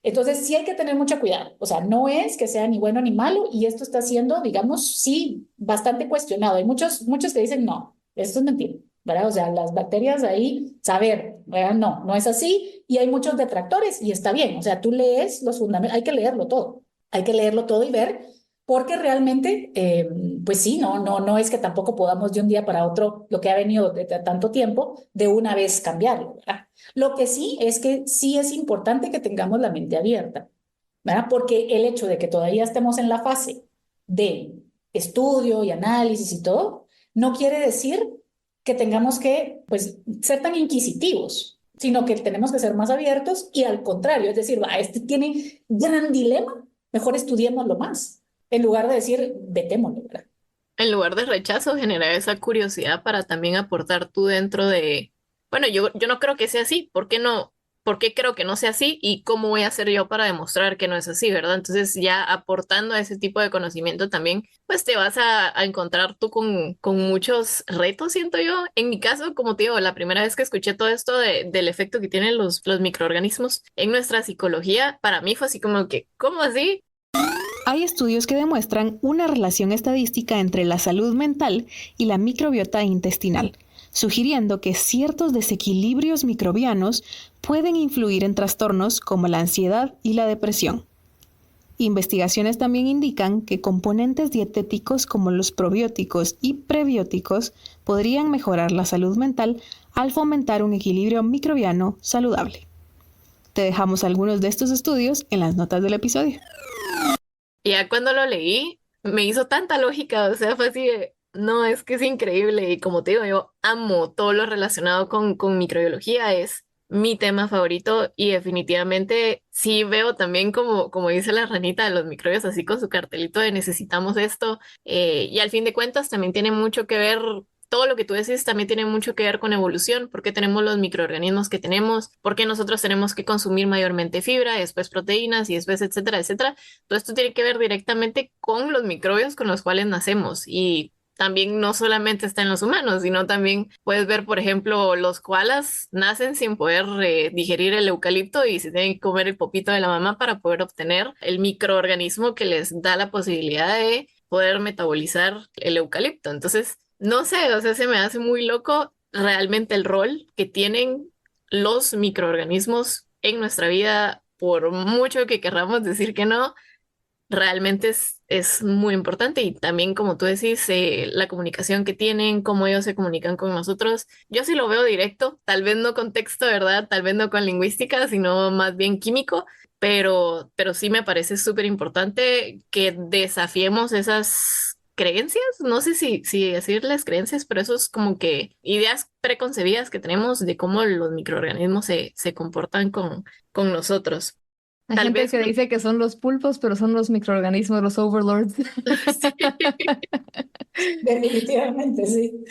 Entonces sí hay que tener mucho cuidado, o sea, no es que sea ni bueno ni malo y esto está siendo, digamos, sí, bastante cuestionado. Hay muchos que dicen, no, esto es mentira, ¿verdad? O sea, las bacterias ahí, saber, ¿verdad? No es así y hay muchos detractores y está bien, o sea, tú lees los fundamentos, hay que leerlo todo y ver porque realmente, pues sí, no es que tampoco podamos de un día para otro, lo que ha venido de tanto tiempo, de una vez cambiarlo, ¿verdad? Lo que sí es que sí es importante que tengamos la mente abierta, ¿verdad? Porque el hecho de que todavía estemos en la fase de estudio y análisis y todo, no quiere decir que tengamos que, pues, ser tan inquisitivos, sino que tenemos que ser más abiertos y al contrario, es decir, este tiene gran dilema, mejor estudiémoslo más, en lugar de decir, vetémoslo, ¿verdad? En lugar de rechazo, generar esa curiosidad para también aportar tú dentro de, bueno, yo no creo que sea así, ¿por qué no? ¿Por qué creo que no sea así? ¿Y cómo voy a hacer yo para demostrar que no es así, verdad? Entonces ya aportando a ese tipo de conocimiento también, pues te vas a encontrar tú con muchos retos, siento yo. En mi caso, como te digo, la primera vez que escuché todo esto del efecto que tienen los microorganismos en nuestra psicología, para mí fue así como que, ¿cómo así? Hay estudios que demuestran una relación estadística entre la salud mental y la microbiota intestinal, sugiriendo que ciertos desequilibrios microbianos pueden influir en trastornos como la ansiedad y la depresión. Investigaciones también indican que componentes dietéticos como los probióticos y prebióticos podrían mejorar la salud mental al fomentar un equilibrio microbiano saludable. Te dejamos algunos de estos estudios en las notas del episodio. Y ya cuando lo leí, me hizo tanta lógica, o sea, fue así de, no, es que es increíble. Y como te digo, yo amo todo lo relacionado con microbiología, es mi tema favorito y definitivamente sí veo también como dice la ranita de los microbios, así con su cartelito de necesitamos esto. Y al fin de cuentas también tiene mucho que ver. Todo lo que tú decís también tiene mucho que ver con evolución, por qué tenemos los microorganismos que tenemos, por qué nosotros tenemos que consumir mayormente fibra, después proteínas y después etcétera, etcétera. Todo esto tiene que ver directamente con los microbios con los cuales nacemos y también no solamente está en los humanos, sino también puedes ver, por ejemplo, los koalas nacen sin poder digerir el eucalipto y se tienen que comer el popito de la mamá para poder obtener el microorganismo que les da la posibilidad de poder metabolizar el eucalipto. Entonces, no sé, o sea, se me hace muy loco realmente el rol que tienen los microorganismos en nuestra vida, por mucho que querramos decir que no, realmente es muy importante y también, como tú decís, la comunicación que tienen, cómo ellos se comunican con nosotros, yo sí lo veo directo, tal vez no con texto, ¿verdad? Tal vez no con lingüística, sino más bien químico, pero sí me parece súper importante que desafiemos esas creencias, no sé si decirles creencias, pero eso es como que ideas preconcebidas que tenemos de cómo los microorganismos se comportan con nosotros. Hay Tal gente vez que dice que son los pulpos, pero son los microorganismos, los overlords. sí. Definitivamente, sí.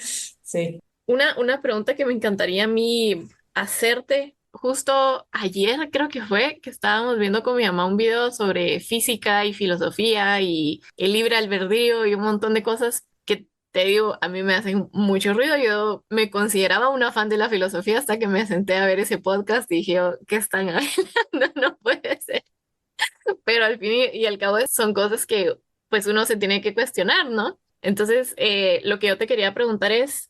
Sí. Una pregunta que me encantaría a mí hacerte, justo ayer creo que fue que estábamos viendo con mi mamá un video sobre física y filosofía y el libre albedrío y un montón de cosas que te digo, a mí me hacen mucho ruido. Yo me consideraba una fan de la filosofía hasta que me senté a ver ese podcast y dije, "Oh, ¿qué están hablando? No puede ser." Pero al fin y al cabo son cosas que pues uno se tiene que cuestionar, ¿no? Entonces, lo que yo te quería preguntar es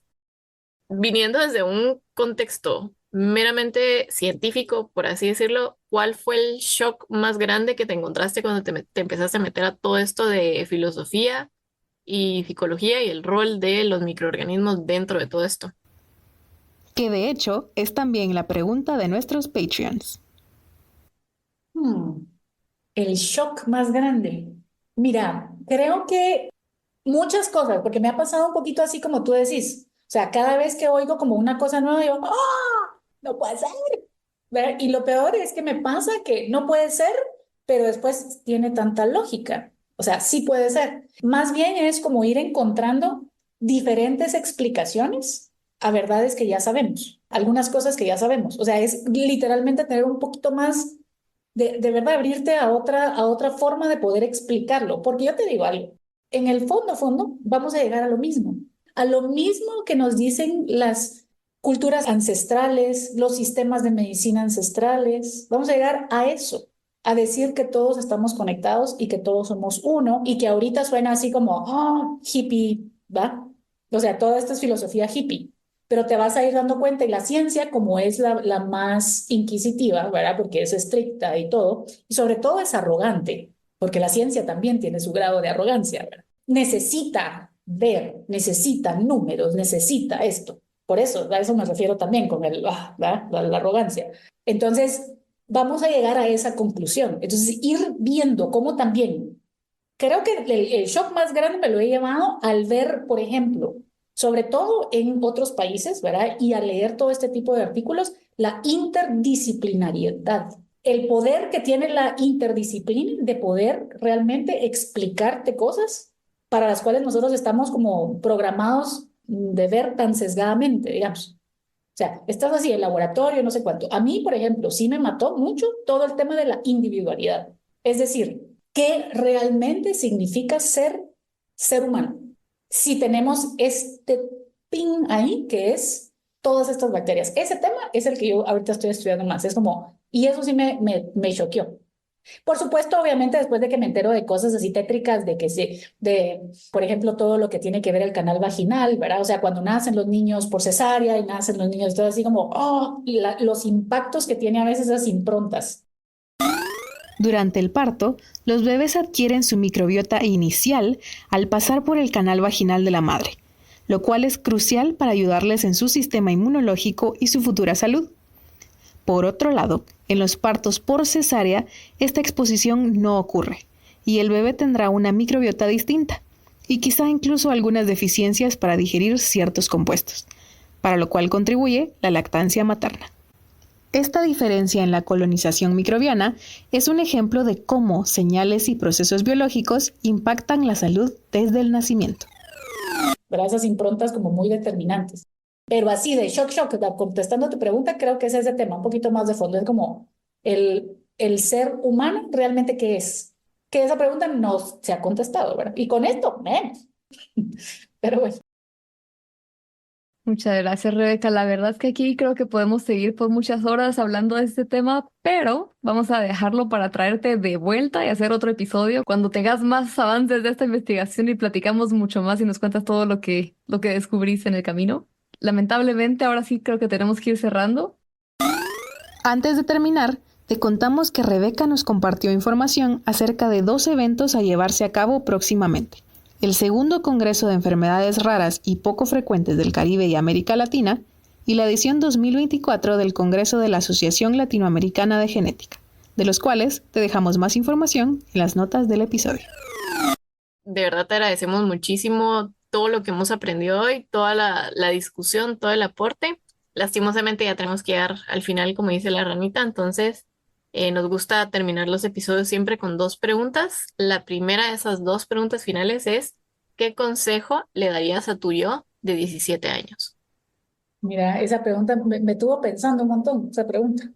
viniendo desde un contexto meramente científico, por así decirlo, ¿cuál fue el shock más grande que te encontraste cuando te empezaste a meter a todo esto de filosofía y psicología y el rol de los microorganismos dentro de todo esto? Que de hecho es también la pregunta de nuestros Patreons. Hmm. El shock más grande. Mira, creo que muchas cosas, porque me ha pasado un poquito así como tú decís. O sea, cada vez que oigo como una cosa nueva, yo, ¡ah! No puede ser. ¿Verdad? Y lo peor es que me pasa que no puede ser, pero después tiene tanta lógica. O sea, sí puede ser. Más bien es como ir encontrando diferentes explicaciones a verdades que ya sabemos, algunas cosas que ya sabemos. O sea, es literalmente tener un poquito más de verdad abrirte a otra forma de poder explicarlo. Porque yo te digo algo, en el fondo, vamos a llegar a lo mismo que nos dicen las culturas ancestrales, los sistemas de medicina ancestrales. Vamos a llegar a eso, a decir que todos estamos conectados y que todos somos uno y que ahorita suena así como, oh, hippie, ¿va? O sea, toda esta es filosofía hippie, pero te vas a ir dando cuenta y la ciencia, como es la más inquisitiva, ¿verdad? Porque es estricta y todo, y sobre todo es arrogante, porque la ciencia también tiene su grado de arrogancia, ¿verdad? Necesita ver, necesita números, necesita esto. Por eso, a eso me refiero también con la arrogancia. Entonces, vamos a llegar a esa conclusión. Entonces, ir viendo cómo también, creo que el shock más grande me lo he llevado al ver, por ejemplo, sobre todo en otros países, ¿verdad? Y al leer todo este tipo de artículos, la interdisciplinariedad, el poder que tiene la interdisciplina de poder realmente explicarte cosas para las cuales nosotros estamos como programados de ver tan sesgadamente, digamos. O sea, estás así, el laboratorio, no sé cuánto. A mí, por ejemplo, sí me mató mucho todo el tema de la individualidad. Es decir, ¿qué realmente significa ser humano? Si tenemos este pin ahí, que es todas estas bacterias. Ese tema es el que yo ahorita estoy estudiando más. Es como, y eso sí me choqueó. Por supuesto, obviamente, después de que me entero de cosas así tétricas, de que sí, de, por ejemplo, todo lo que tiene que ver el canal vaginal, ¿verdad? O sea, cuando nacen los niños por cesárea y nacen los niños, todo así como, oh, los impactos que tiene a veces esas improntas. Durante el parto, los bebés adquieren su microbiota inicial al pasar por el canal vaginal de la madre, lo cual es crucial para ayudarles en su sistema inmunológico y su futura salud. Por otro lado, en los partos por cesárea, esta exposición no ocurre, y el bebé tendrá una microbiota distinta, y quizá incluso algunas deficiencias para digerir ciertos compuestos, para lo cual contribuye la lactancia materna. Esta diferencia en la colonización microbiana es un ejemplo de cómo señales y procesos biológicos impactan la salud desde el nacimiento. ¿Verdad? Esas improntas como muy determinantes. Pero así de shock, contestando tu pregunta, creo que es ese tema, un poquito más de fondo. Es como el ser humano realmente qué es. Que esa pregunta no se ha contestado, ¿verdad? Y con esto, menos. Pero bueno. Muchas gracias, Rebeca. La verdad es que aquí creo que podemos seguir por muchas horas hablando de este tema, pero vamos a dejarlo para traerte de vuelta y hacer otro episodio cuando tengas más avances de esta investigación y platicamos mucho más y nos cuentas todo lo que descubriste en el camino. Lamentablemente, ahora sí creo que tenemos que ir cerrando. Antes de terminar, te contamos que Rebeca nos compartió información acerca de 2 eventos a llevarse a cabo próximamente. El segundo Congreso de Enfermedades Raras y Poco Frecuentes del Caribe y América Latina y la edición 2024 del Congreso de la Asociación Latinoamericana de Genética, de los cuales te dejamos más información en las notas del episodio. De verdad te agradecemos muchísimo todo lo que hemos aprendido hoy, toda la discusión, todo el aporte. Lastimosamente ya tenemos que llegar al final, como dice la ranita, entonces nos gusta terminar los episodios siempre con 2 preguntas. La primera de esas 2 preguntas finales es, ¿qué consejo le darías a tu yo de 17 años? Mira, esa pregunta me tuvo pensando un montón, esa pregunta,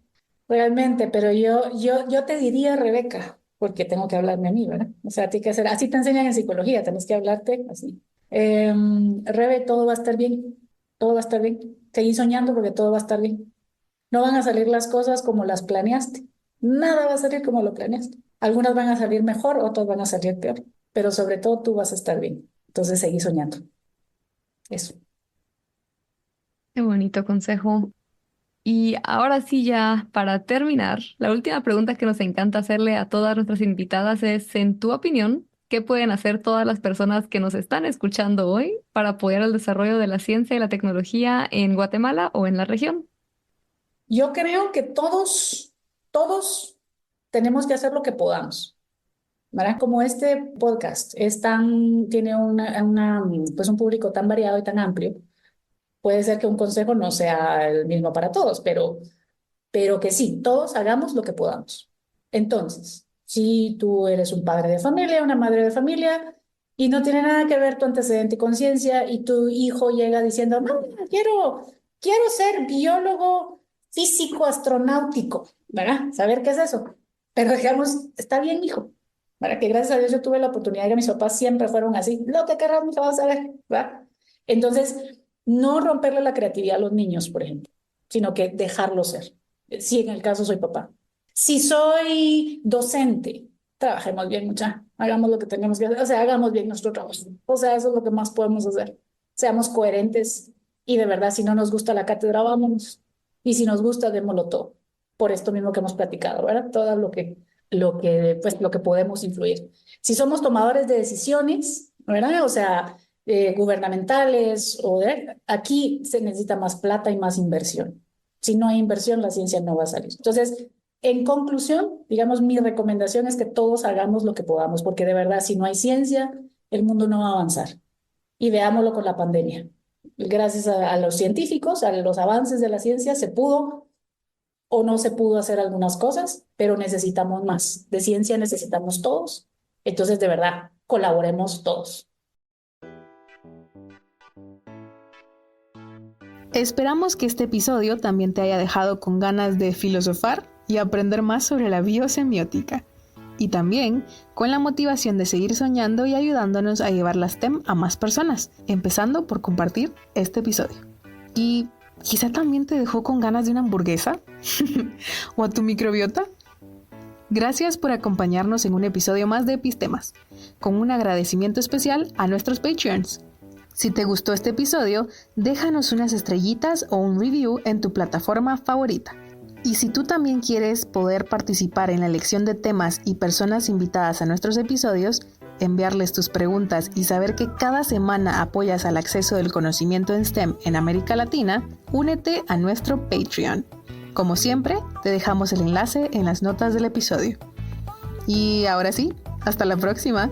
realmente, pero yo te diría, Rebeca, porque tengo que hablarme a mí, ¿verdad? O sea, tiene que ser, así te enseñan en psicología, tenés que hablarte así. Rebe, todo va a estar bien, todo va a estar bien. Seguí soñando porque todo va a estar bien. No van a salir las cosas como las planeaste. Nada va a salir como lo planeaste. Algunas van a salir mejor, otras van a salir peor, pero sobre todo tú vas a estar bien. Entonces seguí soñando. Eso. Qué bonito consejo. Y ahora sí, ya para terminar, la última pregunta que nos encanta hacerle a todas nuestras invitadas es, en tu opinión, ¿qué pueden hacer todas las personas que nos están escuchando hoy para apoyar el desarrollo de la ciencia y la tecnología en Guatemala o en la región? Yo creo que todos tenemos que hacer lo que podamos. ¿verdad? Como este podcast tiene pues un público tan variado y tan amplio, puede ser que un consejo no sea el mismo para todos, pero que sí, todos hagamos lo que podamos. Entonces, si tú eres un padre de familia, una madre de familia, y no tiene nada que ver tu antecedente y conciencia, y tu hijo llega diciendo, no, quiero ser biólogo físico astronáutico, ¿verdad? Saber qué es eso. Pero digamos, está bien, hijo, ¿verdad? Que gracias a Dios yo tuve la oportunidad de que mis papás siempre fueron así, lo que querrás, mi vas a ver, ¿verdad? Entonces, no romperle la creatividad a los niños, por ejemplo, sino que dejarlo ser. Si en el caso soy papá. Si soy docente, trabajemos bien, mucha. Hagamos lo que tenemos que hacer. O sea, hagamos bien nuestro trabajo. O sea, eso es lo que más podemos hacer. Seamos coherentes y de verdad, si no nos gusta la cátedra, vámonos. Y si nos gusta, démoslo todo. Por esto mismo que hemos platicado, ¿verdad? Todo lo que podemos influir. Si somos tomadores de decisiones, ¿verdad? O sea, gubernamentales, aquí se necesita más plata y más inversión. Si no hay inversión, la ciencia no va a salir. Entonces, en conclusión, digamos, mi recomendación es que todos hagamos lo que podamos, porque de verdad, si no hay ciencia, el mundo no va a avanzar. Y veámoslo con la pandemia. Gracias a los científicos, a los avances de la ciencia, se pudo o no se pudo hacer algunas cosas, pero necesitamos más. De ciencia necesitamos todos. Entonces, de verdad, colaboremos todos. Esperamos que este episodio también te haya dejado con ganas de filosofar y aprender más sobre la biosemiótica. Y también con la motivación de seguir soñando y ayudándonos a llevar la STEM a más personas, empezando por compartir este episodio. Y quizá también te dejó con ganas de una hamburguesa o a tu microbiota. Gracias por acompañarnos en un episodio más de Epistemas, con un agradecimiento especial a nuestros Patreons. Si te gustó este episodio, déjanos unas estrellitas o un review en tu plataforma favorita. Y si tú también quieres poder participar en la elección de temas y personas invitadas a nuestros episodios, enviarles tus preguntas y saber que cada semana apoyas al acceso del conocimiento en STEM en América Latina, únete a nuestro Patreon. Como siempre, te dejamos el enlace en las notas del episodio. Y ahora sí, hasta la próxima.